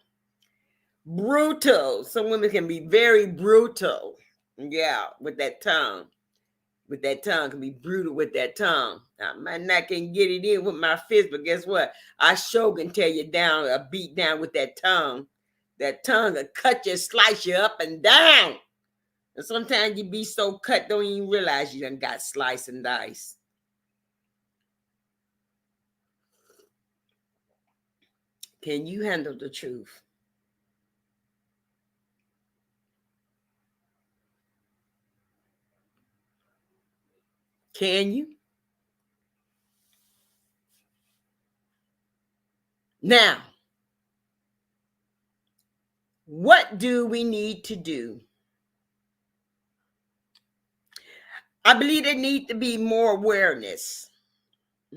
brutal. Some women can be very brutal. Yeah, with that tongue. With that tongue, can be brutal with that tongue. I might not can get it in with my fist, but guess what? I sure can tear you down, a beat down with that tongue. That tongue will cut you, slice you up and down. And sometimes you be so cut, don't even realize you done got sliced and diced. Can you handle the truth? Can you? Now, what do we need to do? I believe there needs to be more awareness.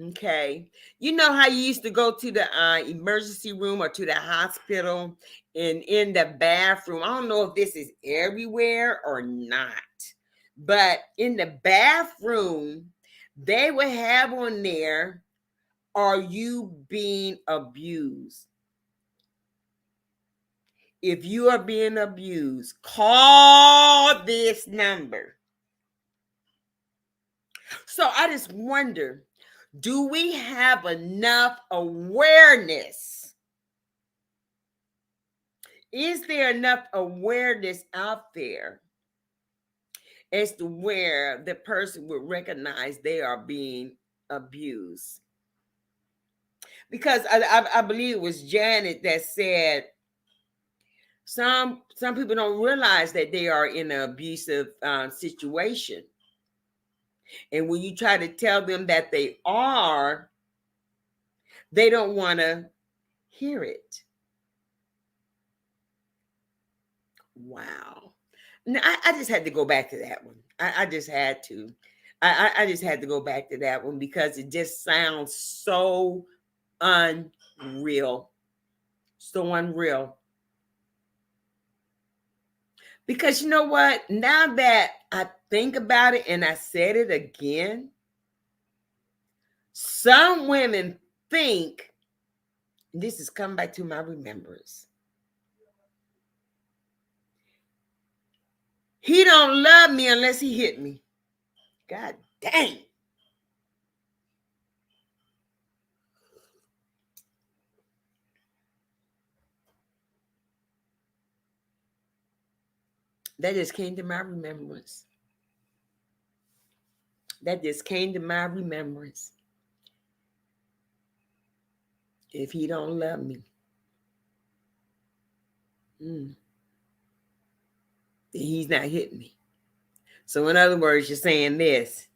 Okay. You know how you used to go to the emergency room or to the hospital and in the bathroom? I don't know if this is everywhere or not, but in the bathroom, they would have on there, are you being abused? If you are being abused, call this number. So I just wonder, do we have enough awareness? Is there enough awareness out there as to where the person would recognize they are being abused? Because I believe it was Janet that said some people don't realize that they are in an abusive situation. And when you try to tell them that they are, they don't want to hear it. Wow. No, I just had to go back to that one. I just had to. I just had to go back to that one because it just sounds so unreal. So unreal. Because you know what? Now that I think about it and I said it again, some women think, this is coming back to my remembrance, he don't love me unless he hit me. God dang. That just came to my remembrance. That just came to my remembrance. If he don't love me, then he's not hitting me. So in other words, you're saying this: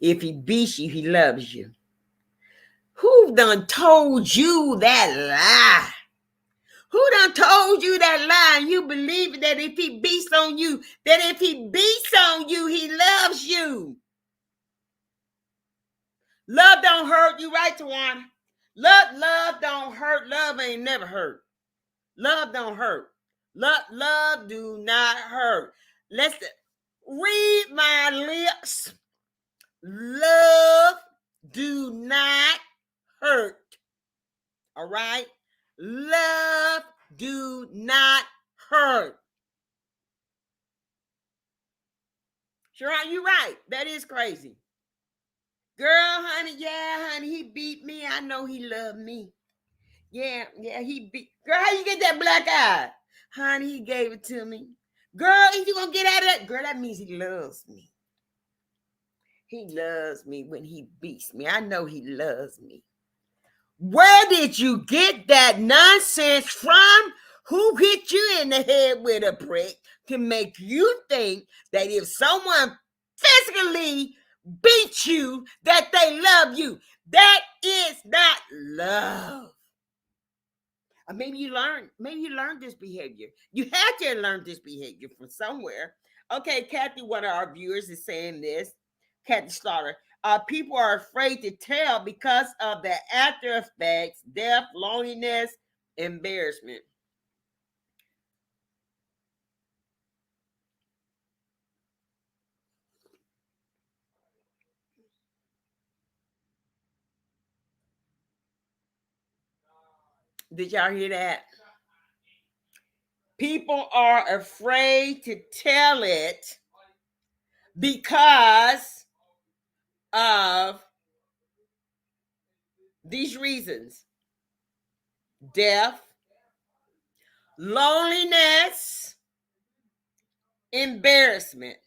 if he beats you, he loves you. Who done told you that lie? Who done told you that lie? And you believe that if he beats on you, he loves you. Love don't hurt. You right, Tawana. Love don't hurt. Love ain't never hurt. Love don't hurt. Love do not hurt. Let's read my lips. Love do not hurt. All right? Love do not hurt. Sure, you right. That is crazy. Girl, honey, yeah, honey, he beat me. I know he loved me. Yeah, he beat. Girl, how you get that black eye? Honey, he gave it to me. Girl, if you gonna get out of that, girl, that means he loves me. He loves me when he beats me. I know he loves me. Where did you get that nonsense from? Who hit you in the head with a brick to make you think that if someone physically beats you, that they love you? That is not love. Or maybe you learned this behavior. You had to learn this behavior from somewhere. Okay, Kathy, one of our viewers is saying this. Kathy Slaughter. People are afraid to tell because of the after effects, death, loneliness, embarrassment. Did y'all hear that? People are afraid to tell it because of these reasons: death, loneliness, embarrassment.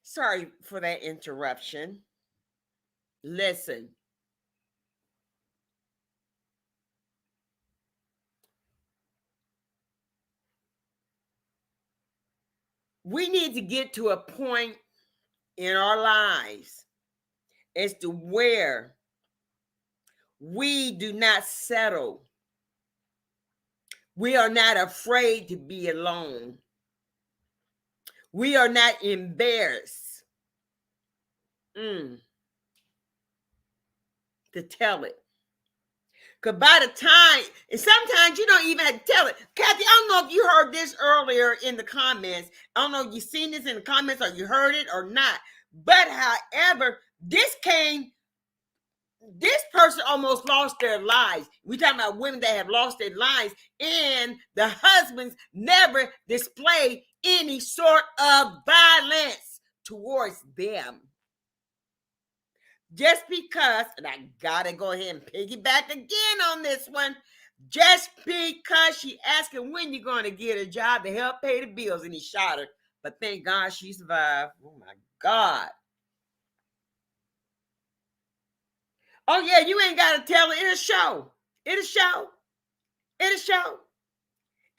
Sorry for that interruption. Listen, we need to get to a point in our lives as to where we do not settle. We are not afraid to be alone. We are not embarrassed to tell it. Because by the time, and sometimes you don't even have to tell it. Kathy, I don't know if you heard this earlier in the comments. I don't know if you've seen this in the comments or you heard it or not. But however, this person almost lost their lives. We're talking about women that have lost their lives, and the husbands never display any sort of violence towards them. Just because, and I gotta go ahead and piggyback again on this one, just because she asking when you're going to get a job to help pay the bills, and he shot her. But thank God she survived. Oh my God. Oh yeah, you ain't got to tell it. It'll show. It'll show. It'll show.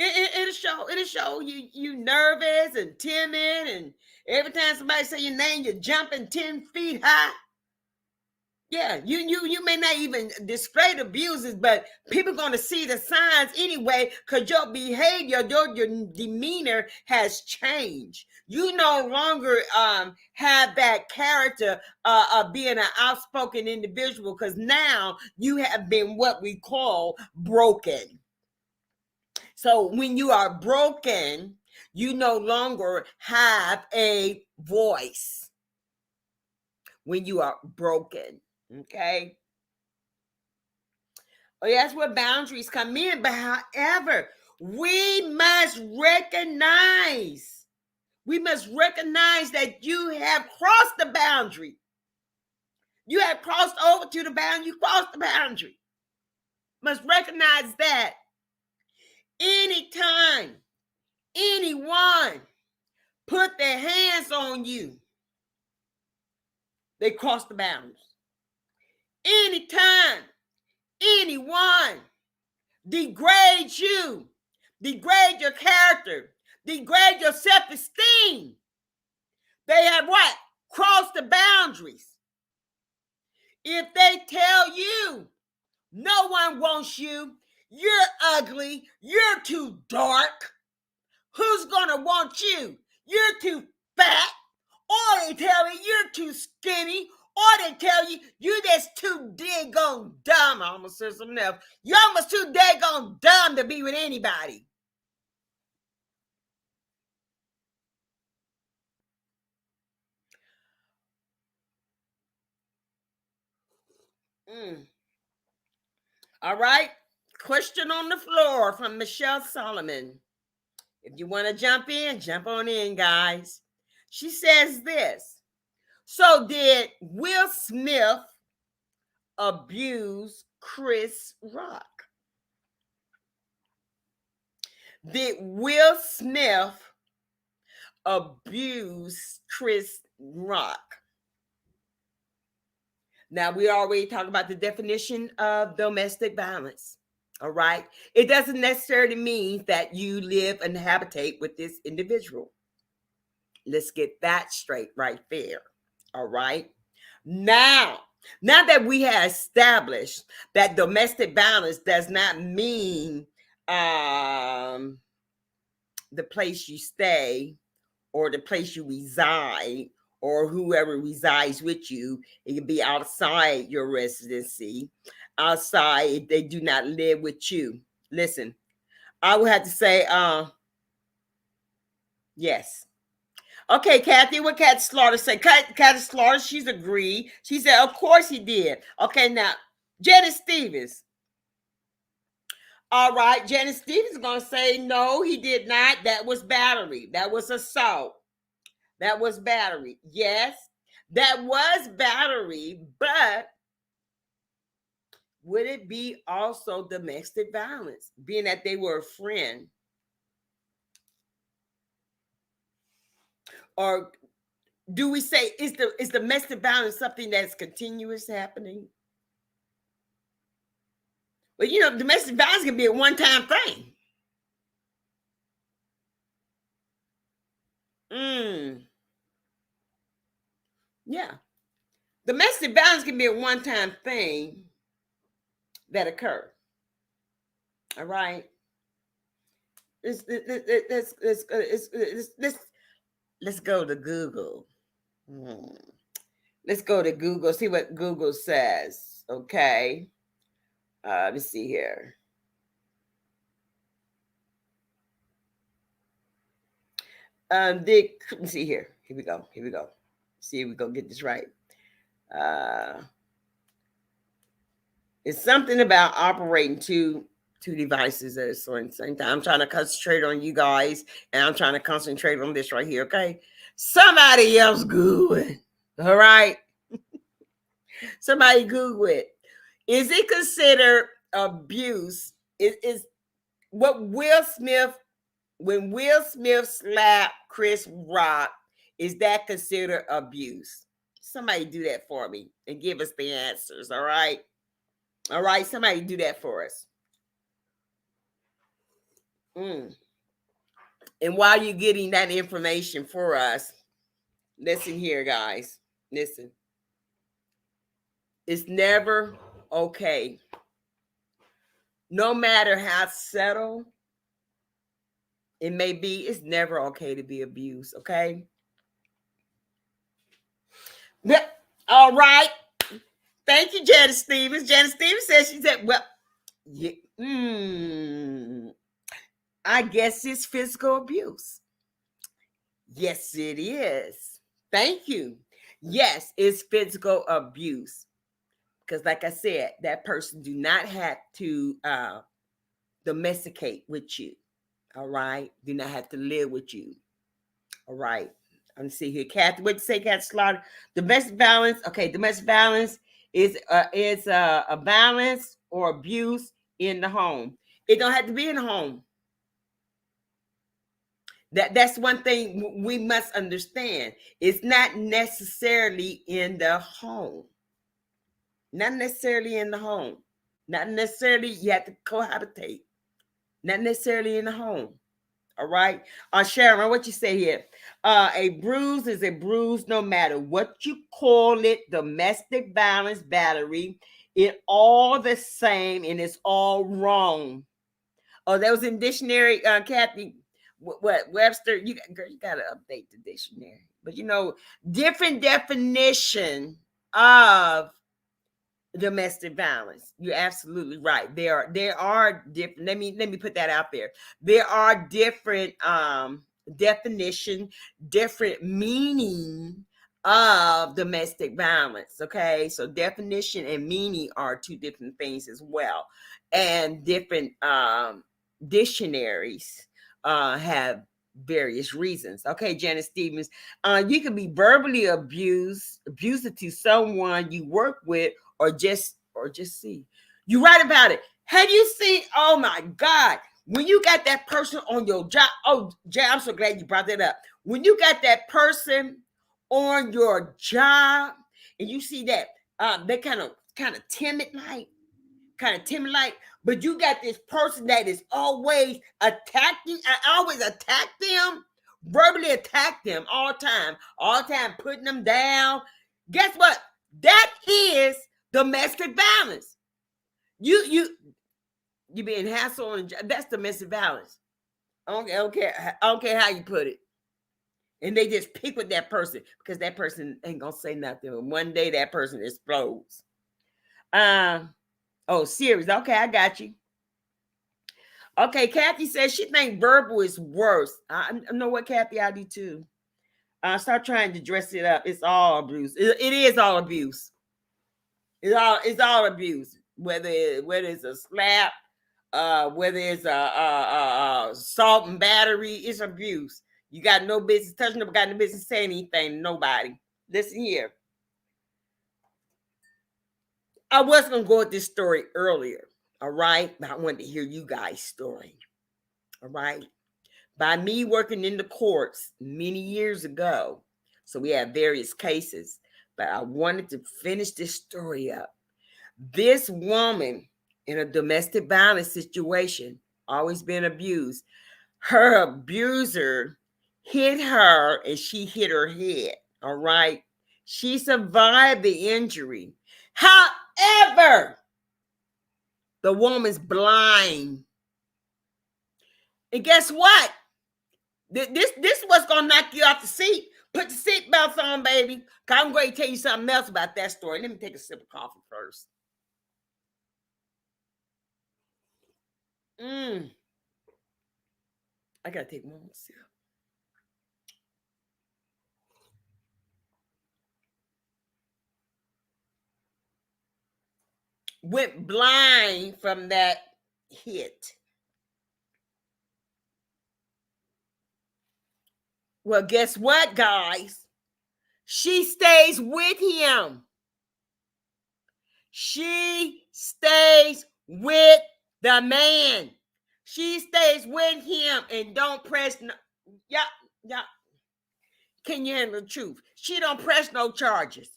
It'll show. It'll show you nervous and timid, and every time somebody say your name, you're jumping 10 feet high. Yeah, you may not even display the abuses, but people going to see the signs anyway because your behavior, your demeanor has changed. You no longer have that character of being an outspoken individual because now you have been what we call broken. So when you are broken, you no longer have a voice when you are broken. Okay. Oh, yeah, that's where boundaries come in. But however, we must recognize that you have crossed the boundary. You have crossed over to the boundary. You crossed the boundary. Must recognize that anytime anyone put their hands on you, they cross the boundaries. Anytime anyone degrades you, degrade your character, degrade your self-esteem, they have what? Crossed the boundaries. If they tell you no one wants you, you're ugly, you're too dark, who's gonna want you? You're too fat, or they tell you you're too skinny, or they tell you you're just too daggone dumb. I almost said something else. You're almost too daggone dumb to be with anybody. All right. Question on the floor from Michelle Solomon. If you want to jump on in, guys. She says this. So did Will Smith abuse Chris Rock? Did Will Smith abuse Chris Rock? Now, we already talked about the definition of domestic violence. All right. It doesn't necessarily mean that you live and habitate with this individual. Let's get that straight right there. All right. Now that we have established that domestic violence does not mean the place you stay or the place you reside or whoever resides with you. It can be outside your residency, outside if they do not live with you. Listen, I would have to say, yes. Okay, Kathy, what Cat Slaughter say? Cat Slaughter, she's agreed. She said, of course he did. Okay, now, Janet Stevens. All right, Janet Stevens is going to say, no, he did not. That was battery. That was assault. That was battery. Yes, that was battery, but would it be also domestic violence, being that they were a friend? Or do we say is domestic violence something that's continuous happening? Well, you know, domestic violence can be a one-time thing. Yeah. Domestic violence can be a one-time thing that occurred. All right. Let's go to Google. Let's go to Google, see what Google says. Okay. Let's see here. Dick, let me see here. Here we go. Here we go. See if we go get this right. It's something about operating two devices at the same time. I'm trying to concentrate on you guys, and I'm trying to concentrate on this right here. Okay, somebody else Google it. All right, somebody Google it. Is it considered abuse? Is what Will Smith, when Will Smith slapped Chris Rock, is that considered abuse? Somebody do that for me and give us the answers. All right. All right, somebody do that for us. And while you're getting that information for us, listen here, guys. Listen. It's never okay. No matter how subtle it may be, it's never okay to be abused, okay? All right. Thank you, Janet Stevens. Janet Stevens she said, well, yeah, I guess it's physical abuse. Yes, it is. Thank you. Yes, it's physical abuse. Because like I said, that person do not have to domesticate with you. All right. Do not have to live with you. All right. Let me see here. Kathy, what you say, Kathy Slaughter? Domestic violence. Okay, domestic violence is a violence or abuse in the home. It don't have to be in the home. That's one thing we must understand. It's not necessarily in the home. Not necessarily in the home. Not necessarily you have to cohabitate. Not necessarily in the home. All right. Sharon, what you say here? A bruise is a bruise no matter what you call it, domestic violence, battery. It all the same and it's all wrong. Oh, that was in dictionary, Kathy. What Webster? Girl, you gotta update the dictionary. But you know, different definition of domestic violence. You're absolutely right. There are different. Let me put that out there. There are different definition, different meaning of domestic violence. Okay, so definition and meaning are two different things as well, and different dictionaries have various reasons. Okay, Janet Stevens, you can be verbally abusive to someone you work with or just see. You write about it. Have you seen? Oh my God! When you got that person on your job, oh Jay, I'm so glad you brought that up. When you got that person on your job, and you see that they kind of timid like, but you got this person that is always attacking. I always attack them, verbally attack them all the time, putting them down. Guess what? That is domestic violence. You being hassled on. That's domestic violence. I don't care how you put it. And they just pick with that person because that person ain't gonna say nothing. And one day that person explodes. Oh, serious. Okay, I got you. Okay, Kathy says she think verbal is worse. I know what, Kathy, I do too. Start trying to dress it up. It's all abuse. It is all abuse. It's all abuse. Whether it's a slap, whether it's a salt and battery, it's abuse. You got no business touching them. Got no business saying anything to nobody. Listen here. I was gonna go with this story earlier. All right, but I wanted to hear you guys' story. All right. By me working in the courts many years ago. So we have various cases, but I wanted to finish this story up. This woman in a domestic violence situation, always been abused, her abuser hit her and she hit her head. All right. She survived the injury. However, the woman's blind. And guess what? This what's gonna knock you off the seat. Put the seatbelts on, baby. Cause I'm going to tell you something else about that story. Let me take a sip of coffee first. I gotta take one more sip. Went blind from that hit. Well, guess what, guys? She stays with him. She stays with the man. She stays with him and don't press no. Yeah, yeah. Can you handle the truth? She don't press no charges.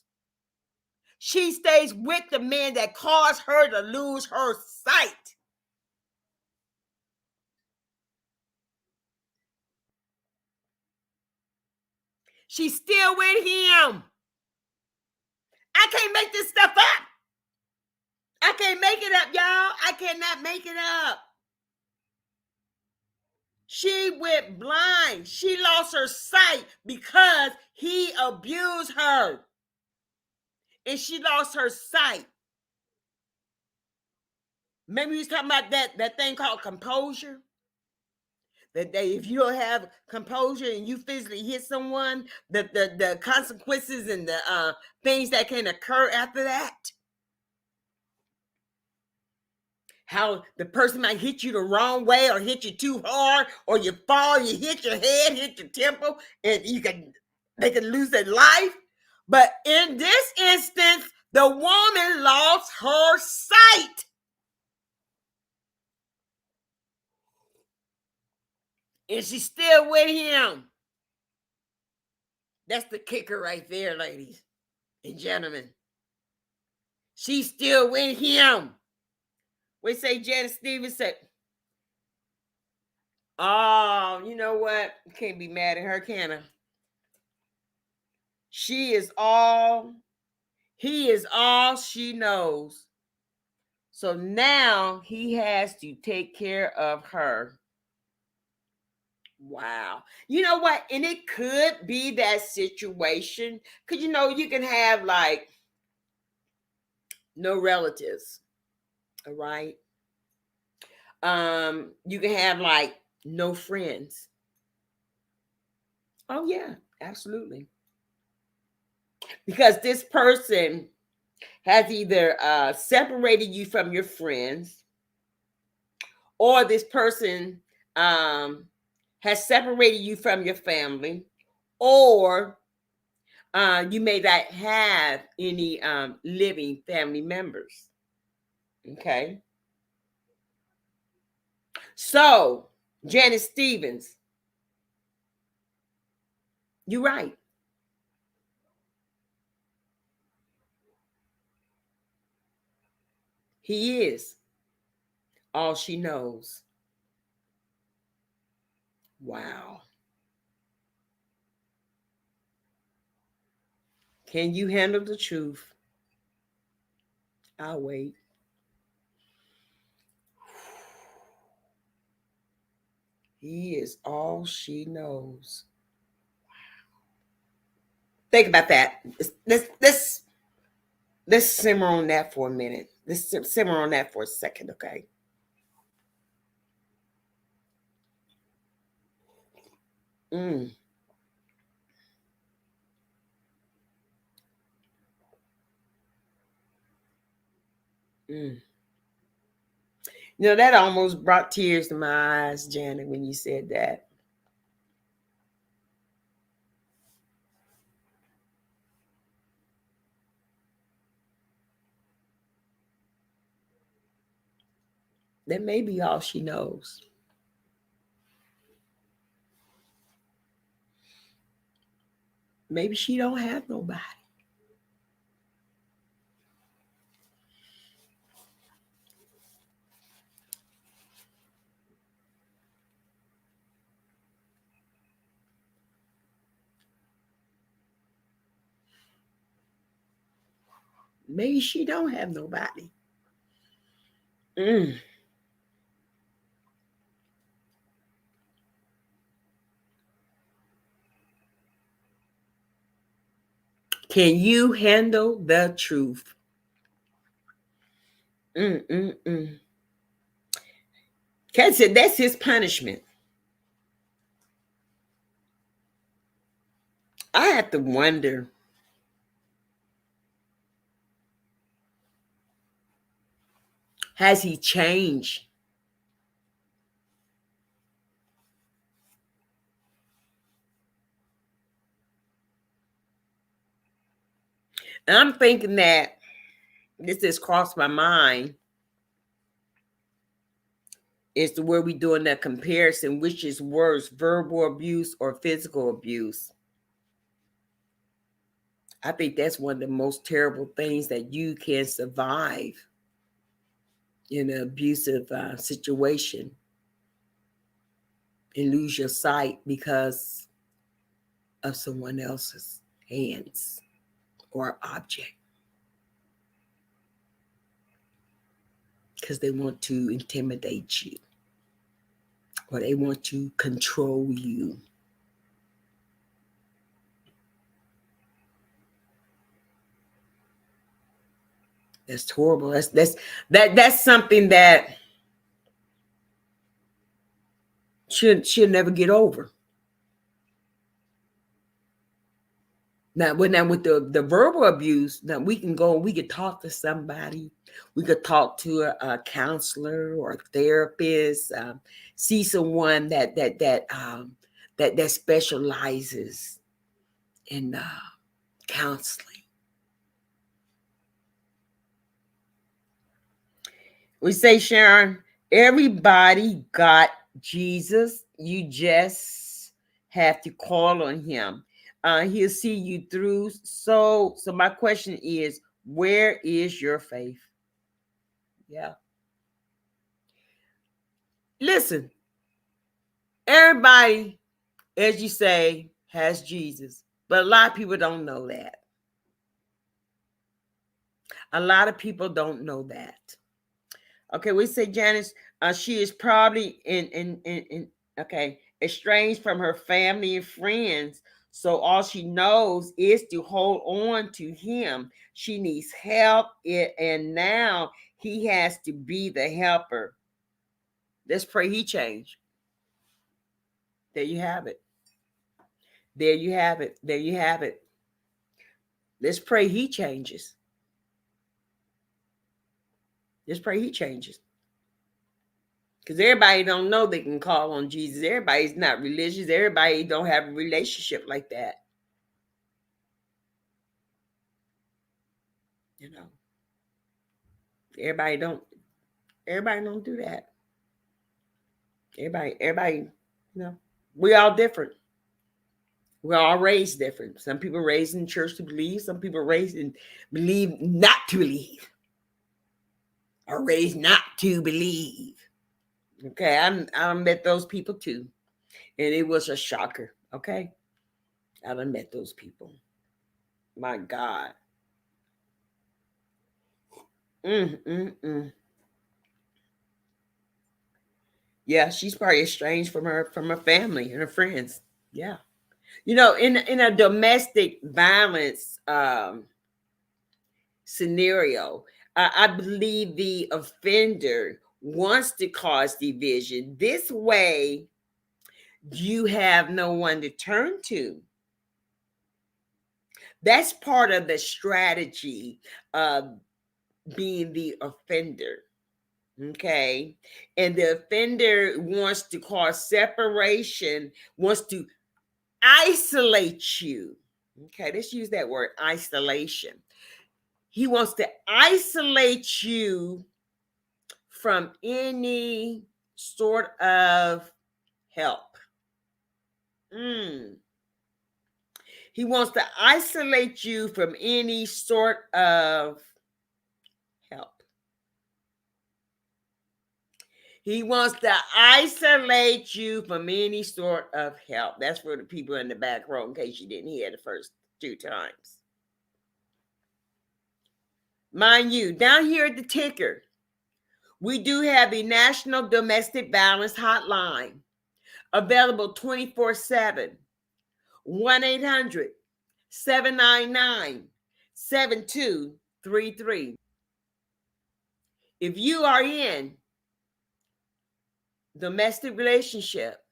She stays with the man that caused her to lose her sight. She's still with him. I can't make this stuff up. I can't make it up, y'all. I cannot make it up. She went blind. She lost her sight because he abused her. And she lost her sight. Maybe we was talking about that thing called composure. That if you don't have composure and you physically hit someone, the consequences and the things that can occur after that. How the person might hit you the wrong way or hit you too hard, or you fall, you hit your head, hit your temple, and they can lose their life. But in this instance, the woman lost her sight. And she's still with him. That's the kicker right there, ladies and gentlemen. She's still with him. We say Janet Stevens said, oh, you know what? You can't be mad at her, can I? He is all she knows. So now he has to take care of her. Wow. You know what? And it could be that situation. Because, you can have like no relatives. All right. You can have like no friends. Oh, yeah, absolutely. Because this person has either separated you from your friends, or this person has separated you from your family, or you may not have any living family members. Okay. So, Janet Stevens, you're right. He is all she knows. Wow. Can you handle the truth? I'll wait. He is all she knows. Think about that. Let's simmer on that for a minute. Let's simmer on that for a second, okay? Mm, mm. You know, that almost brought tears to my eyes, Janet, when you said that. That may be all she knows. Maybe she don't have nobody. Maybe she don't have nobody. Mm. Can you handle the truth? Mm. Ken said that's his punishment. I have to wonder, has he changed? And I'm thinking that this has crossed my mind is to where we doing that comparison, which is worse, verbal abuse or physical abuse. I think that's one of the most terrible things that you can survive in an abusive situation and lose your sight because of someone else's hands or object because they want to intimidate you or they want to control you. That's horrible. That's something that she'll never get over. Now, with the verbal abuse, now we can go and we could talk to somebody. We could talk to a counselor or a therapist. See someone that specializes in counseling. We say, Sharon, everybody got Jesus. You just have to call on him. He'll see you through. So my question is, where is your faith? Yeah. Listen, everybody, as you say, has Jesus, but a lot of people don't know that. A lot of people don't know that. Okay, we say Janice, she is probably in okay, estranged from her family and friends. So all she knows is to hold on to him. She needs help, and now he has to be the helper. Let's pray he change. There you have it. There you have it. There you have it. Let's pray he changes. Let's pray he changes. Because everybody don't know they can call on Jesus. Everybody's not religious. Everybody don't have a relationship like that. You know, everybody don't. Everybody don't do that. Everybody. You know, we all different. We're all raised different. Some people raised in church to believe. Some people raised in believe not to believe, or raised not to believe. Okay, I met those people too, and it was a shocker. Okay, I done met those people. My God. Mm. Yeah, she's probably estranged from her family and her friends. Yeah. In a domestic violence scenario, I believe the offender wants to cause division. This way, you have no one to turn to. That's part of the strategy of being the offender. Okay. And the offender wants to cause separation, wants to isolate you. Okay. Let's use that word, isolation. He wants to isolate you from any sort of help. Mm. He wants to isolate you from any sort of help. He wants to isolate you from any sort of help. That's for the people in the back row, in case you didn't hear the first two times. Mind you, down here at the ticker, we do have the National Domestic Violence Hotline, available 24/7, 1-800-799-7233. If you are in domestic relationship,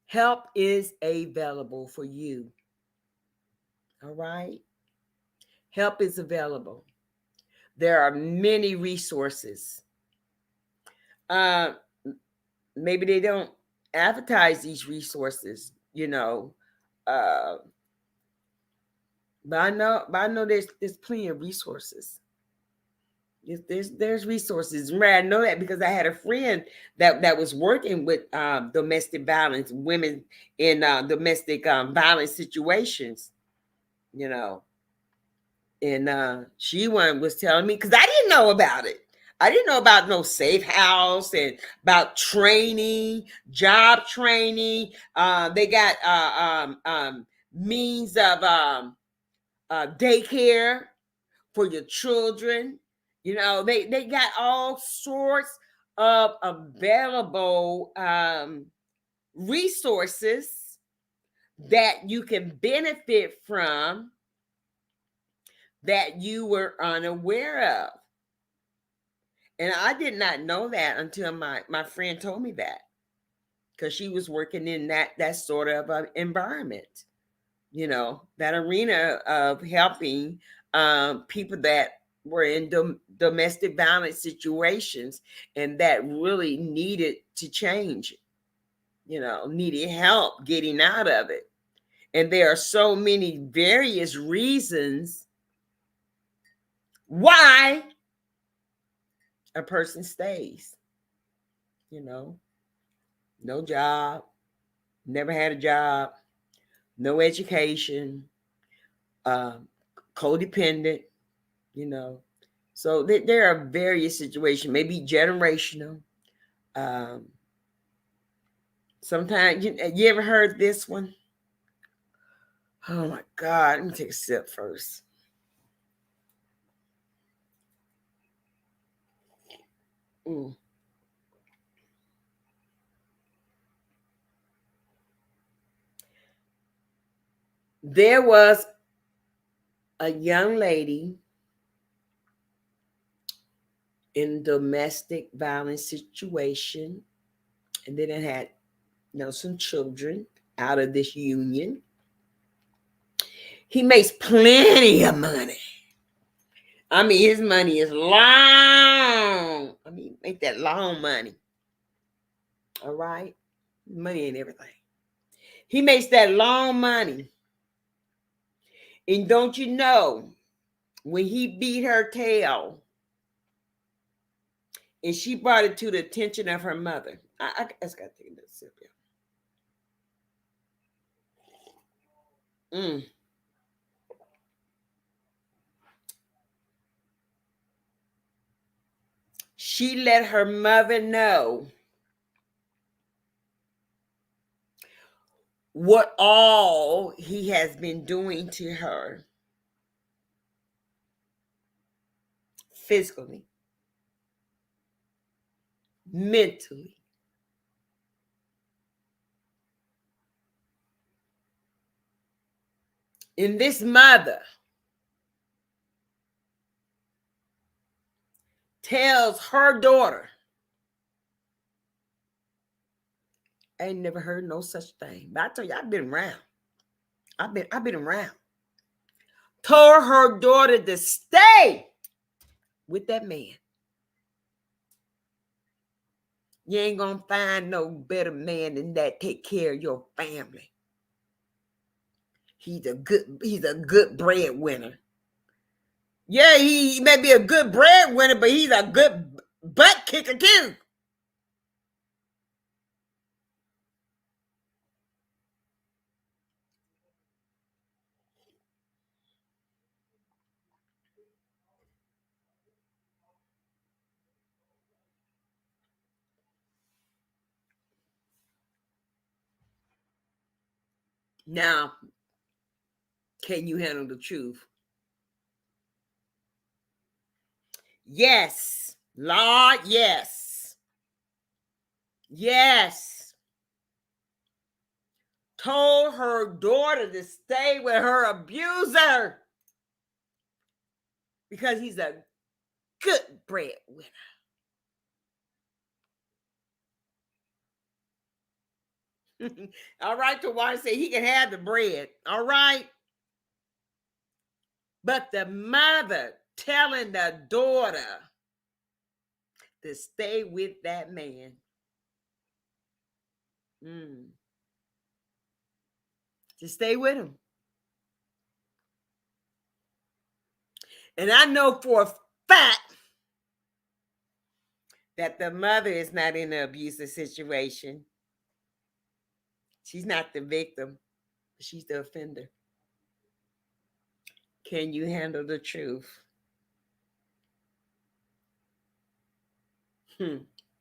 help is available for you. All right? Help is available. There are many resources. Maybe they don't advertise these resources, uh, but I know there's plenty of resources. There's resources. I know that because I had a friend that was working with domestic violence, women in domestic violence situations, you know. And she was telling me, because I didn't know about it. I didn't know about no safe house and about training, job training. They got means of daycare for your children. They got all sorts of available resources that you can benefit from that you were unaware of. And I did not know that until my friend told me that, because she was working in that sort of environment, that arena of helping people that were in domestic violence situations and that really needed to change, needed help getting out of it. And there are so many various reasons why a person stays, no job, never had a job, no education, codependent, you know. So there are various situations, maybe generational. Um, Sometimes, you ever heard this one? Oh my God, let me take a sip first. Mm. There was a young lady in domestic violence situation, and then it had some children out of this union. He makes plenty of money. I mean, his money is long. I mean, make that long money. All right. Money ain't everything. He makes that long money. And don't you know, when he beat her tail and she brought it to the attention of her mother. I just got to take a sip here. Mm. She let her mother know what all he has been doing to her physically, mentally, And this mother tells her daughter, I ain't never heard no such thing. But I tell you, I've been around. I've been around. Told her daughter to stay with that man. You ain't gonna find no better man than that. Take care of your family. He's a good breadwinner. Yeah, he may be a good breadwinner, but he's a good butt kicker too. Now, can you handle the truth? Yes, Lord, yes. Yes. Told her daughter to stay with her abuser because he's a good breadwinner. All right, the wife say he can have the bread. All right. But the mother telling the daughter to stay with that man. To stay with him. And I know for a fact that the mother is not in an abusive situation. She's not the victim. She's the offender. Can you handle the truth?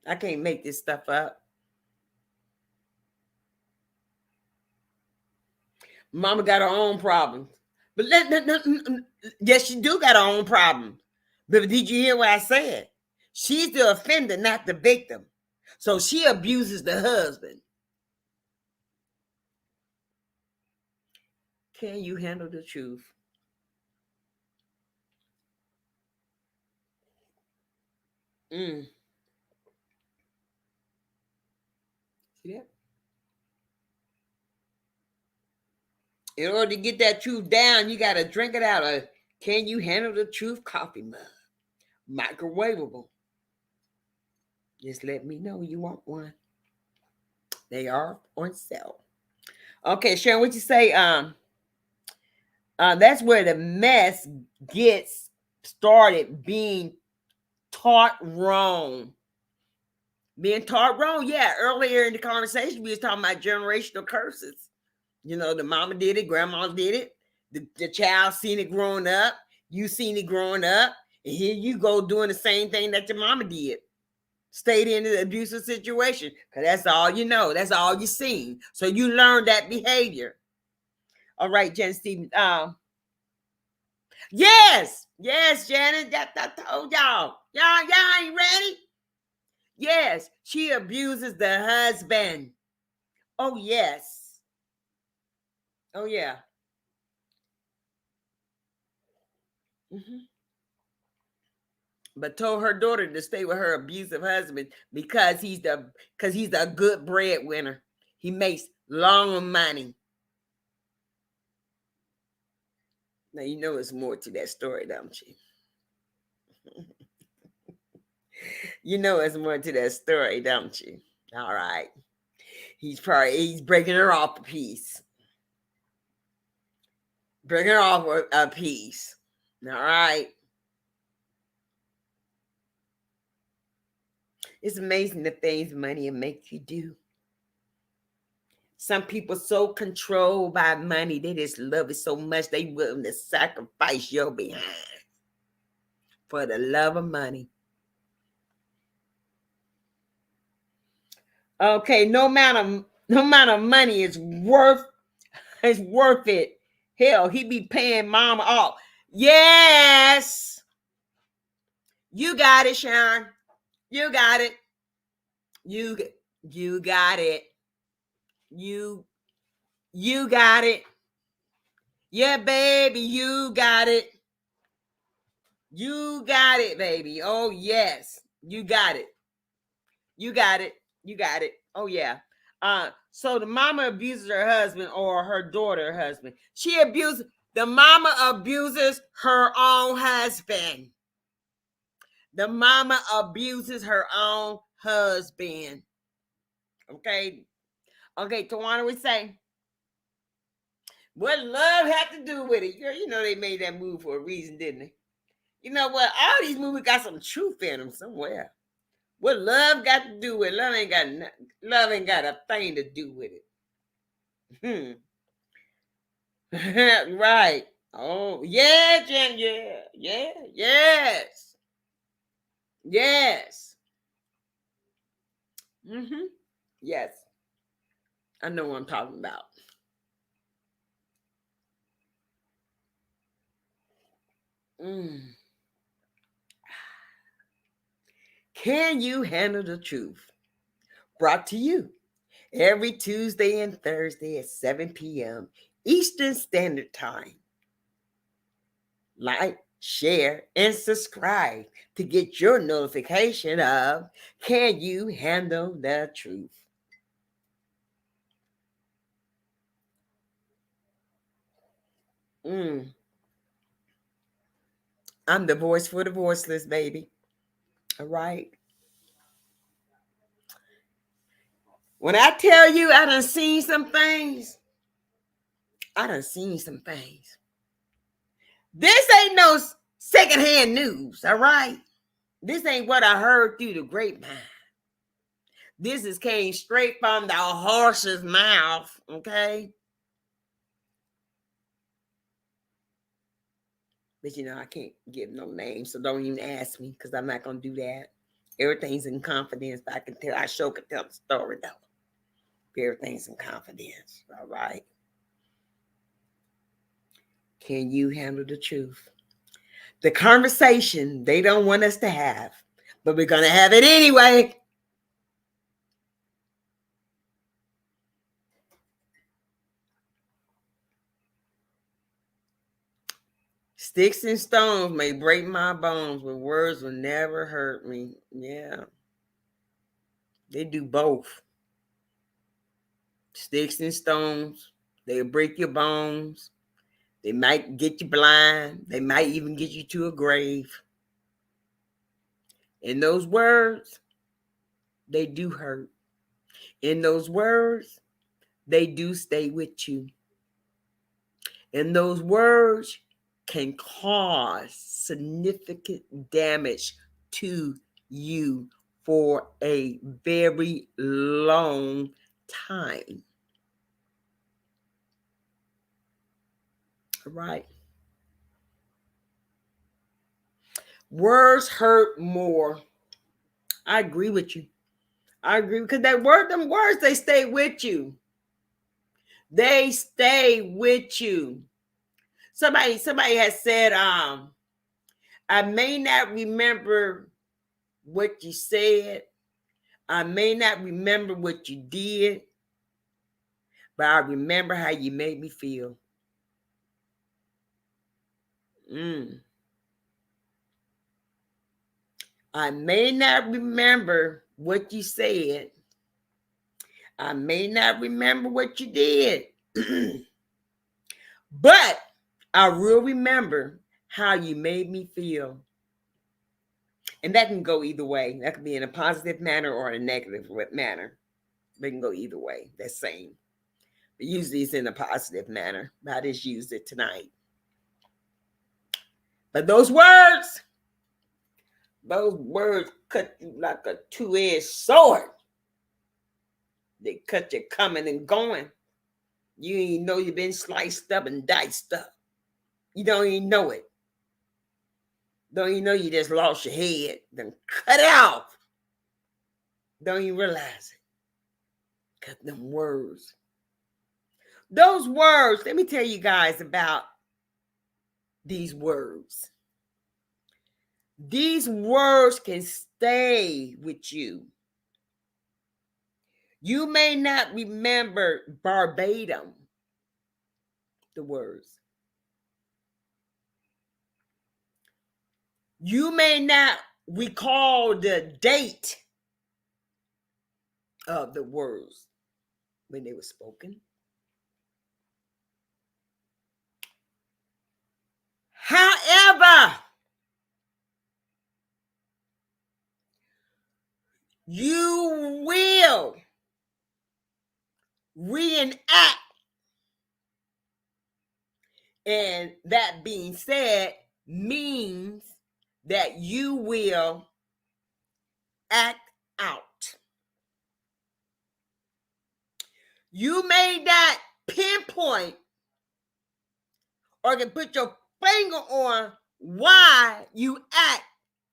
I can't make this stuff up. Mama got her own problems. But yes, she do got her own problems. But did you hear what I said? She's the offender, not the victim. So she abuses the husband. Can you handle the truth? See that? In order to get that truth down, you got to drink it out of Can You Handle the Truth coffee mug. Microwavable. Just let me know you want one. They are on sale. Okay, Sharon, what you say? That's where the mess gets started being taught wrong. Being taught wrong. Yeah, earlier in the conversation, we was talking about generational curses. You know, the mama did it, grandma did it, the child seen it growing up, you seen it growing up, and here you go doing the same thing that your mama did. Stayed in the abusive situation because that's all you know. That's all you seen. So you learn that behavior. All right, Jen Stevens. Yes, Janet. That I told y'all. Y'all ain't ready. Yes, she abuses the husband. Oh yes. Oh yeah. Mm-hmm. But told her daughter to stay with her abusive husband because he's a good breadwinner. He makes long money. Now you know it's more to that story, don't you? You know it's more to that story, don't you? All right. He's breaking her off a piece. Breaking her off a piece. All right. It's amazing the things money will make you do. Some people so controlled by money, they just love it so much they willing to sacrifice your behind for the love of money. Okay, no amount of money is worth it. Hell, he be paying mama off. Yes, you got it, Sharon. You got it. You you got it. You got it. Yeah, baby, you got it. You got it, baby. Oh, yes. You got it. You got it. You got it. Oh, yeah. So the mama abuses her husband or her daughter husband. The mama abuses her own husband. The mama abuses her own husband. Okay. Okay, Tawana would say, what love had to do with it? Girl, you know they made that move for a reason, didn't they? You know what? All these movies got some truth in them somewhere. What love got to do with it? Love ain't got a thing to do with it. Right. Oh, yeah, Jen, yeah, yeah, yes. Yes. Mm-hmm. Yes. I know what I'm talking about. Mm. Can you handle the truth? Brought to you every Tuesday and Thursday at 7 p.m. Eastern Standard Time. Like, share, and subscribe to get your notification of Can You Handle the Truth? Mm. I'm the voice for the voiceless, baby. All right. When I tell you I done seen some things, I done seen some things. This ain't no secondhand news, all right? This ain't what I heard through the grapevine. This is came straight from the horse's mouth, okay? But you know, I can't give no names, so don't even ask me because I'm not gonna do that. Everything's in confidence, but I sure can tell the story though. Everything's in confidence, all right? Can you handle the truth? The conversation they don't want us to have, but we're gonna have it anyway. Sticks and stones may break my bones, but words will never hurt me. Yeah, they do both. Sticks and stones, they'll break your bones. They might get you blind. They might even get you to a grave. And those words, they do hurt. In those words, they do stay with you. And those words can cause significant damage to you for a very long time. Right? Words hurt more. I agree with you. I agree because them words, they stay with you. They stay with you. Somebody has said, I may not remember what you said. I may not remember what you did, but I remember how you made me feel. Mm. I may not remember what you said. I may not remember what you did, but I will remember how you made me feel. And that can go either way. That can be in a positive manner or a negative manner. They can go either way. That's same. But usually it's in a positive manner. I just used it tonight. But those words cut you like a two-edged sword. They cut you coming and going. You ain't know you been sliced up and diced up. You don't even know it. Don't even know you just lost your head. Then cut it off. Don't even realize it. Cut them words. Those words, let me tell you guys about these words. These words can stay with you. You may not remember verbatim the words, You may not recall the date of the words when they were spoken. However, you will reenact. And that being said, means that you will act out. You may not pinpoint or can put your finger on why you act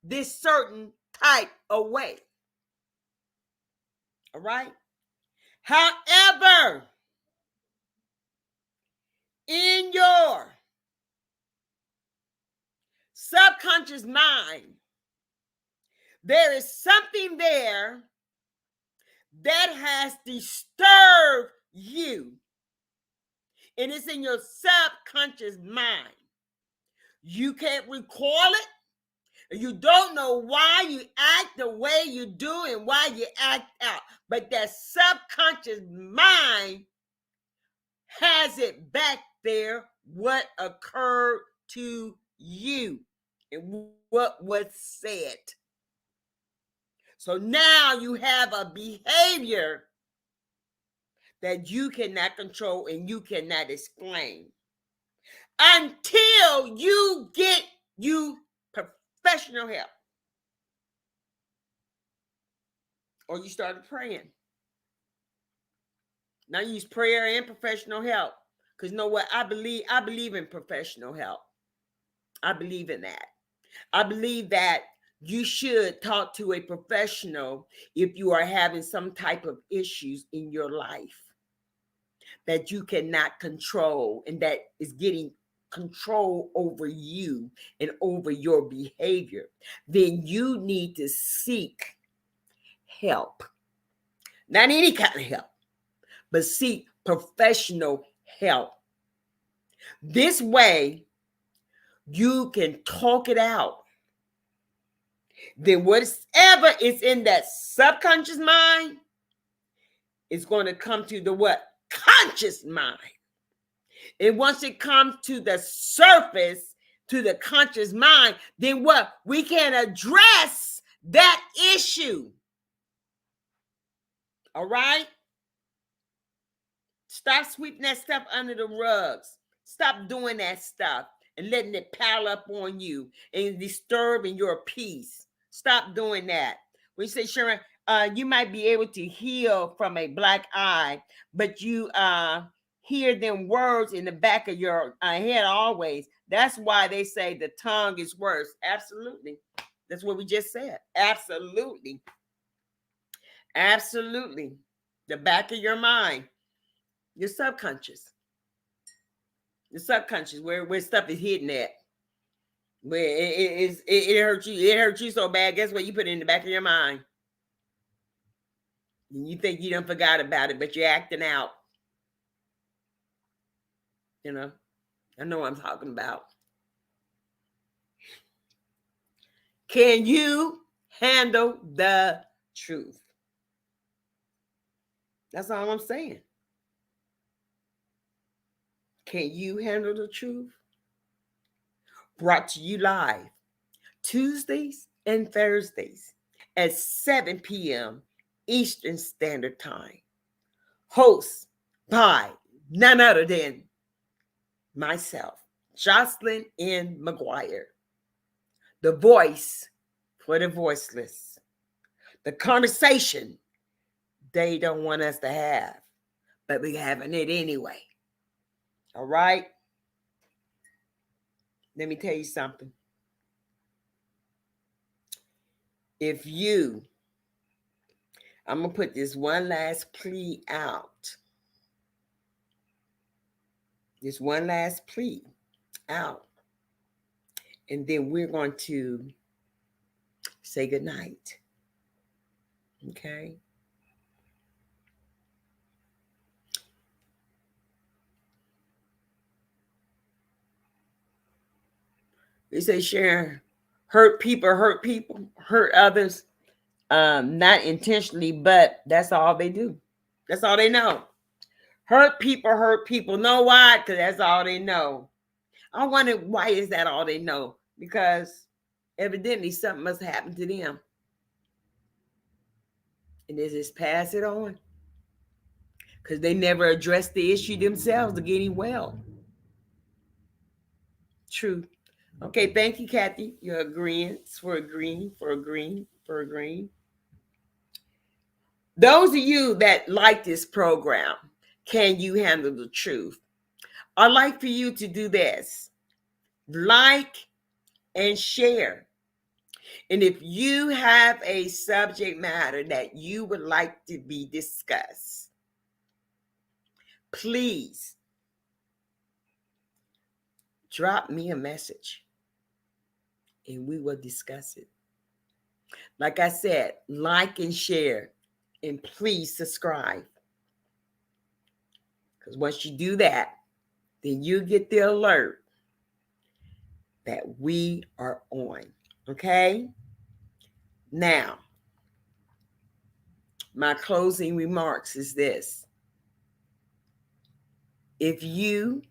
this certain type of way. All right? However, in your subconscious mind, there is something there that has disturbed you, and it's in your subconscious mind. You can't recall it. You don't know why you act the way you do and why you act out. But that subconscious mind has it back there, what occurred to you and what was said. So now you have a behavior that you cannot control and you cannot explain until you get you professional help. Or you started praying. Now use prayer and professional help. Because you know what? I believe in professional help. I believe in that. I believe that you should talk to a professional if you are having some type of issues in your life that you cannot control and that is getting control over you and over your behavior. Then you need to seek help. Not any kind of help, but seek professional help. This way, you can talk it out. Then whatever is in that subconscious mind is going to come to the what? Conscious mind. And once it comes to the surface, to the conscious mind, then what? We can address that issue. All right? Stop sweeping that stuff under the rugs. Stop doing that stuff and letting it pile up on you and disturbing your peace. Stop doing that. We say, Sharon, you might be able to heal from a black eye, but you hear them words in the back of your head always. That's why they say the tongue is worse. Absolutely. That's what we just said. Absolutely. Absolutely. The back of your mind. Your subconscious. The subconscious, where stuff is hidden at. Where it hurts you. It hurts you so bad. Guess what? You put it in the back of your mind. And you think you done forgot about it, but you're acting out. You know? I know what I'm talking about. Can you handle the truth? That's all I'm saying. Can you handle the truth? Brought to you live Tuesdays and Thursdays at 7 p.m. Eastern Standard Time. Host by none other than myself, Jocelyn N. McGuire, the voice for the voiceless, the conversation they don't want us to have, but we're having it anyway. All right? Let me tell you something. I'm going to put this one last plea out. This one last plea out. And then we're going to say goodnight. Okay? We say, Sharon, hurt people, hurt others, not intentionally, but that's all they do. That's all they know. Hurt people. Know why? Because that's all they know. I wonder why is that all they know? Because evidently something must happen to them. And they just pass it on. Because they never address the issue themselves of getting well. True. Okay, thank you, Kathy. You're agreeing for agreeing. Those of you that like this program, can you handle the truth? I'd like for you to do this. Like and share. And if you have a subject matter that you would like to be discussed, please drop me a message and we will discuss it. Like I said, like and share, and please subscribe. Because once you do that, then you get the alert that we are on. Okay? Now, my closing remarks is this. If you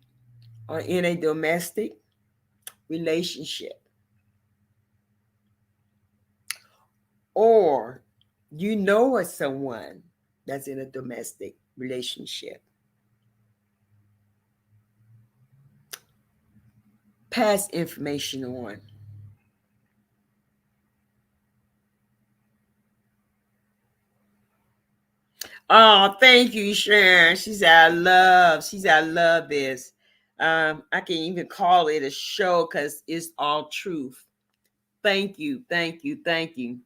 are in a domestic relationship, or you know of someone that's in a domestic relationship, pass information on. Oh, thank you, Sharon. She said, I love this. I can even call it a show because it's all truth. Thank you, thank you, thank you.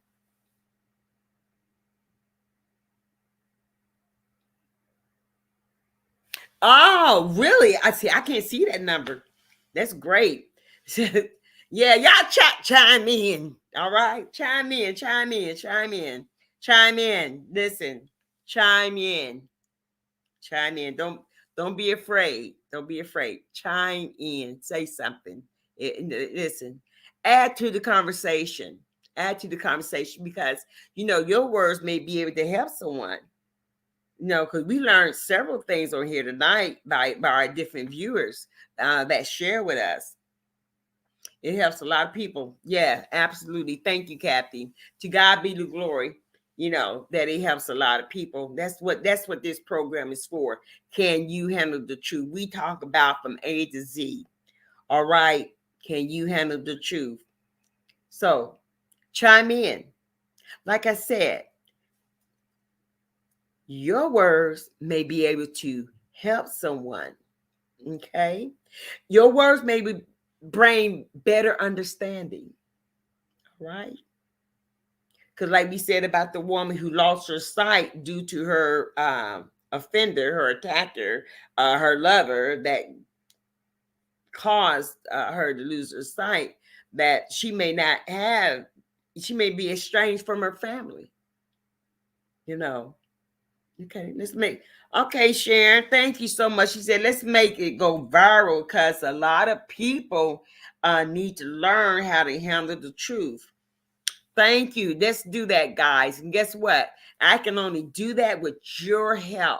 Oh, really? I see. I can't see that number. That's great. Yeah, y'all chime in. All right, chime in, chime in, chime in, chime in. Listen, chime in, chime in. Don't be afraid. Don't be afraid. Chime in. Say something. Listen. Add to the conversation. Add to the conversation because your words may be able to help someone. Because we learned several things on here tonight by our different viewers that share with us. It helps a lot of people. Yeah, absolutely. Thank you, Kathy. To God be the glory. That it helps a lot of people. That's what this program is for. Can you handle the truth? We talk about from A to Z. All right. Can you handle the truth? So chime in. Like I said, your words may be able to help someone. Okay. Your words may bring better understanding. Right. Because like we said about the woman who lost her sight due to her offender, her attacker, her lover that caused her to lose her sight, that she may be estranged from her family. Okay, Sharon, thank you so much. She said, let's make it go viral because a lot of people need to learn how to handle the truth. Thank you. Let's do that, guys. And guess what? I can only do that with your help.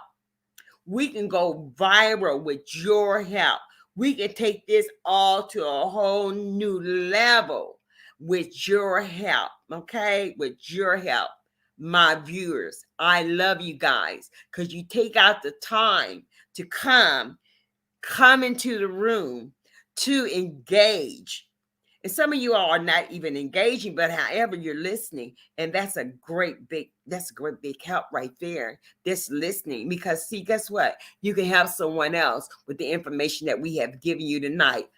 We can go viral with your help. We can take this all to a whole new level with your help. Okay? With your help. My viewers, I love you guys because you take out the time to come into the room to engage. And some of you all are not even engaging, but however you're listening, and that's a great big help right there. This listening, because see, guess what? You can help someone else with the information that we have given you tonight.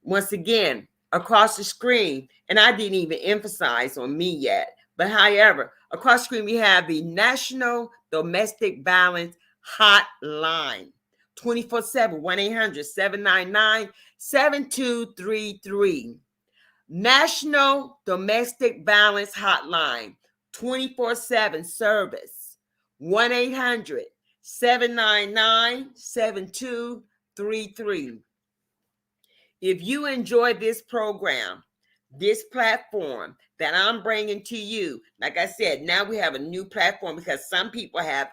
Once again, across the screen, and I didn't even emphasize on me yet, but however, across the screen we have the National Domestic Violence Hotline. 24/7, 1-800-799-7233. National Domestic Violence Hotline, 24/7 service, 1-800-799-7233. If you enjoyed this program, this platform that I'm bringing to you, like I said, now we have a new platform because some people have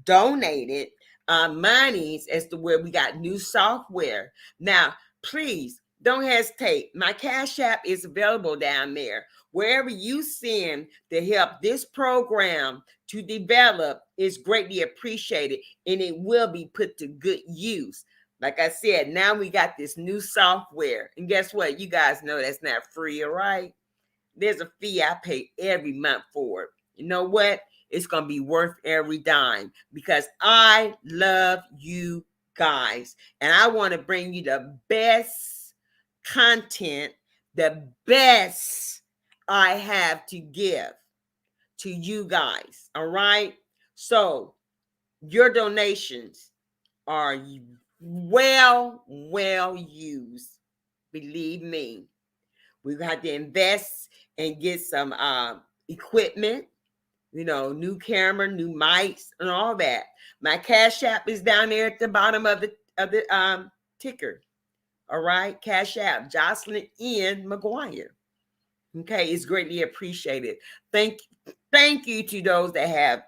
donated monies as to where we got new software. Now, please don't hesitate. My Cash App is available down there. Wherever you send to help this program to develop is greatly appreciated, and it will be put to good use. Like I said, now we got this new software. And guess what? You guys know that's not free, all right? There's a fee I pay every month for it. You know what? It's going to be worth every dime because I love you guys. And I want to bring you the best content, the best I have to give to you guys. All right? So, your donations are well used. Believe me. We got to invest and get some equipment, new camera, new mics, and all that. My Cash App is down there at the bottom of the ticker. All right, Cash App, Jocelyn N. McGuire. Okay, it's greatly appreciated. Thank you to those that have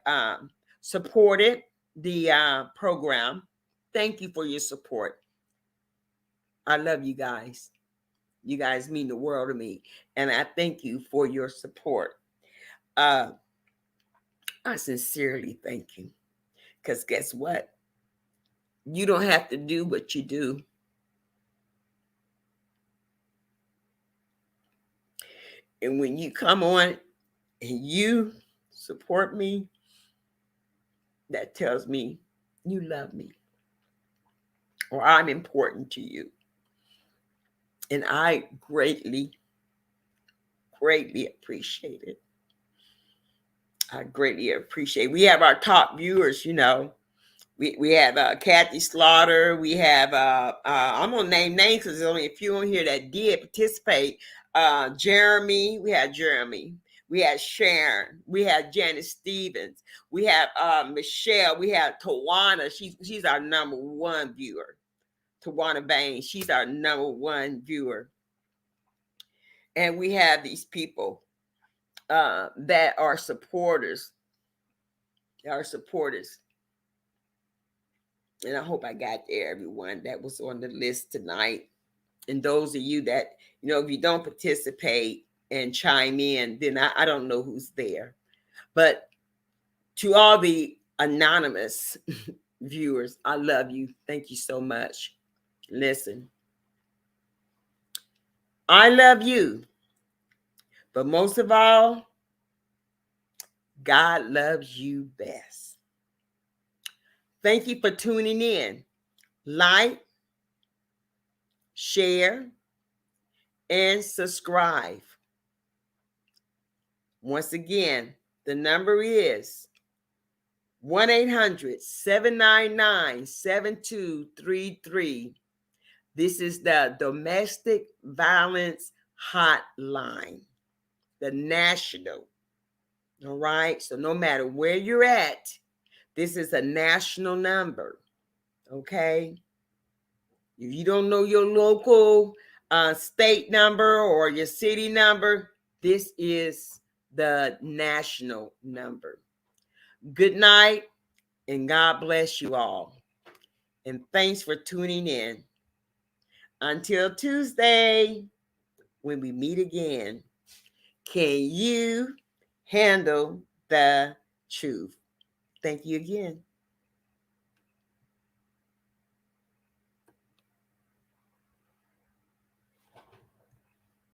supported the program. Thank you for your support. I love you guys. You guys mean the world to me. And I thank you for your support. I sincerely thank you. Because guess what? You don't have to do what you do. And when you come on and you support me, that tells me you love me or I'm important to you. And I greatly appreciate it. I greatly appreciate it. We have our top viewers, We have Kathy Slaughter. We have I'm gonna name names because there's only a few on here that did participate. Jeremy, we had Jeremy. We had Sharon. We had Janice Stevens. We have Michelle. We have Tawana. She's our number one viewer. Tawana Bain. She's our number one viewer. And we have these people that are supporters. Our supporters. And I hope I got there, everyone that was on the list tonight. And those of you that, if you don't participate and chime in, then I don't know who's there. But to all the anonymous viewers, I love you. Thank you so much. Listen, I love you. But most of all, God loves you best. Thank you for tuning in. Like, share, and subscribe. Once again, the number is 1-800-799-7233. This is the domestic violence hotline, the national. All right. So no matter where you're at, this is a national number. Okay. If you don't know your local state number or your city number, this is the national number. Good night and God bless you all. And thanks for tuning in. Until Tuesday, when we meet again, can you handle the truth? Thank you again.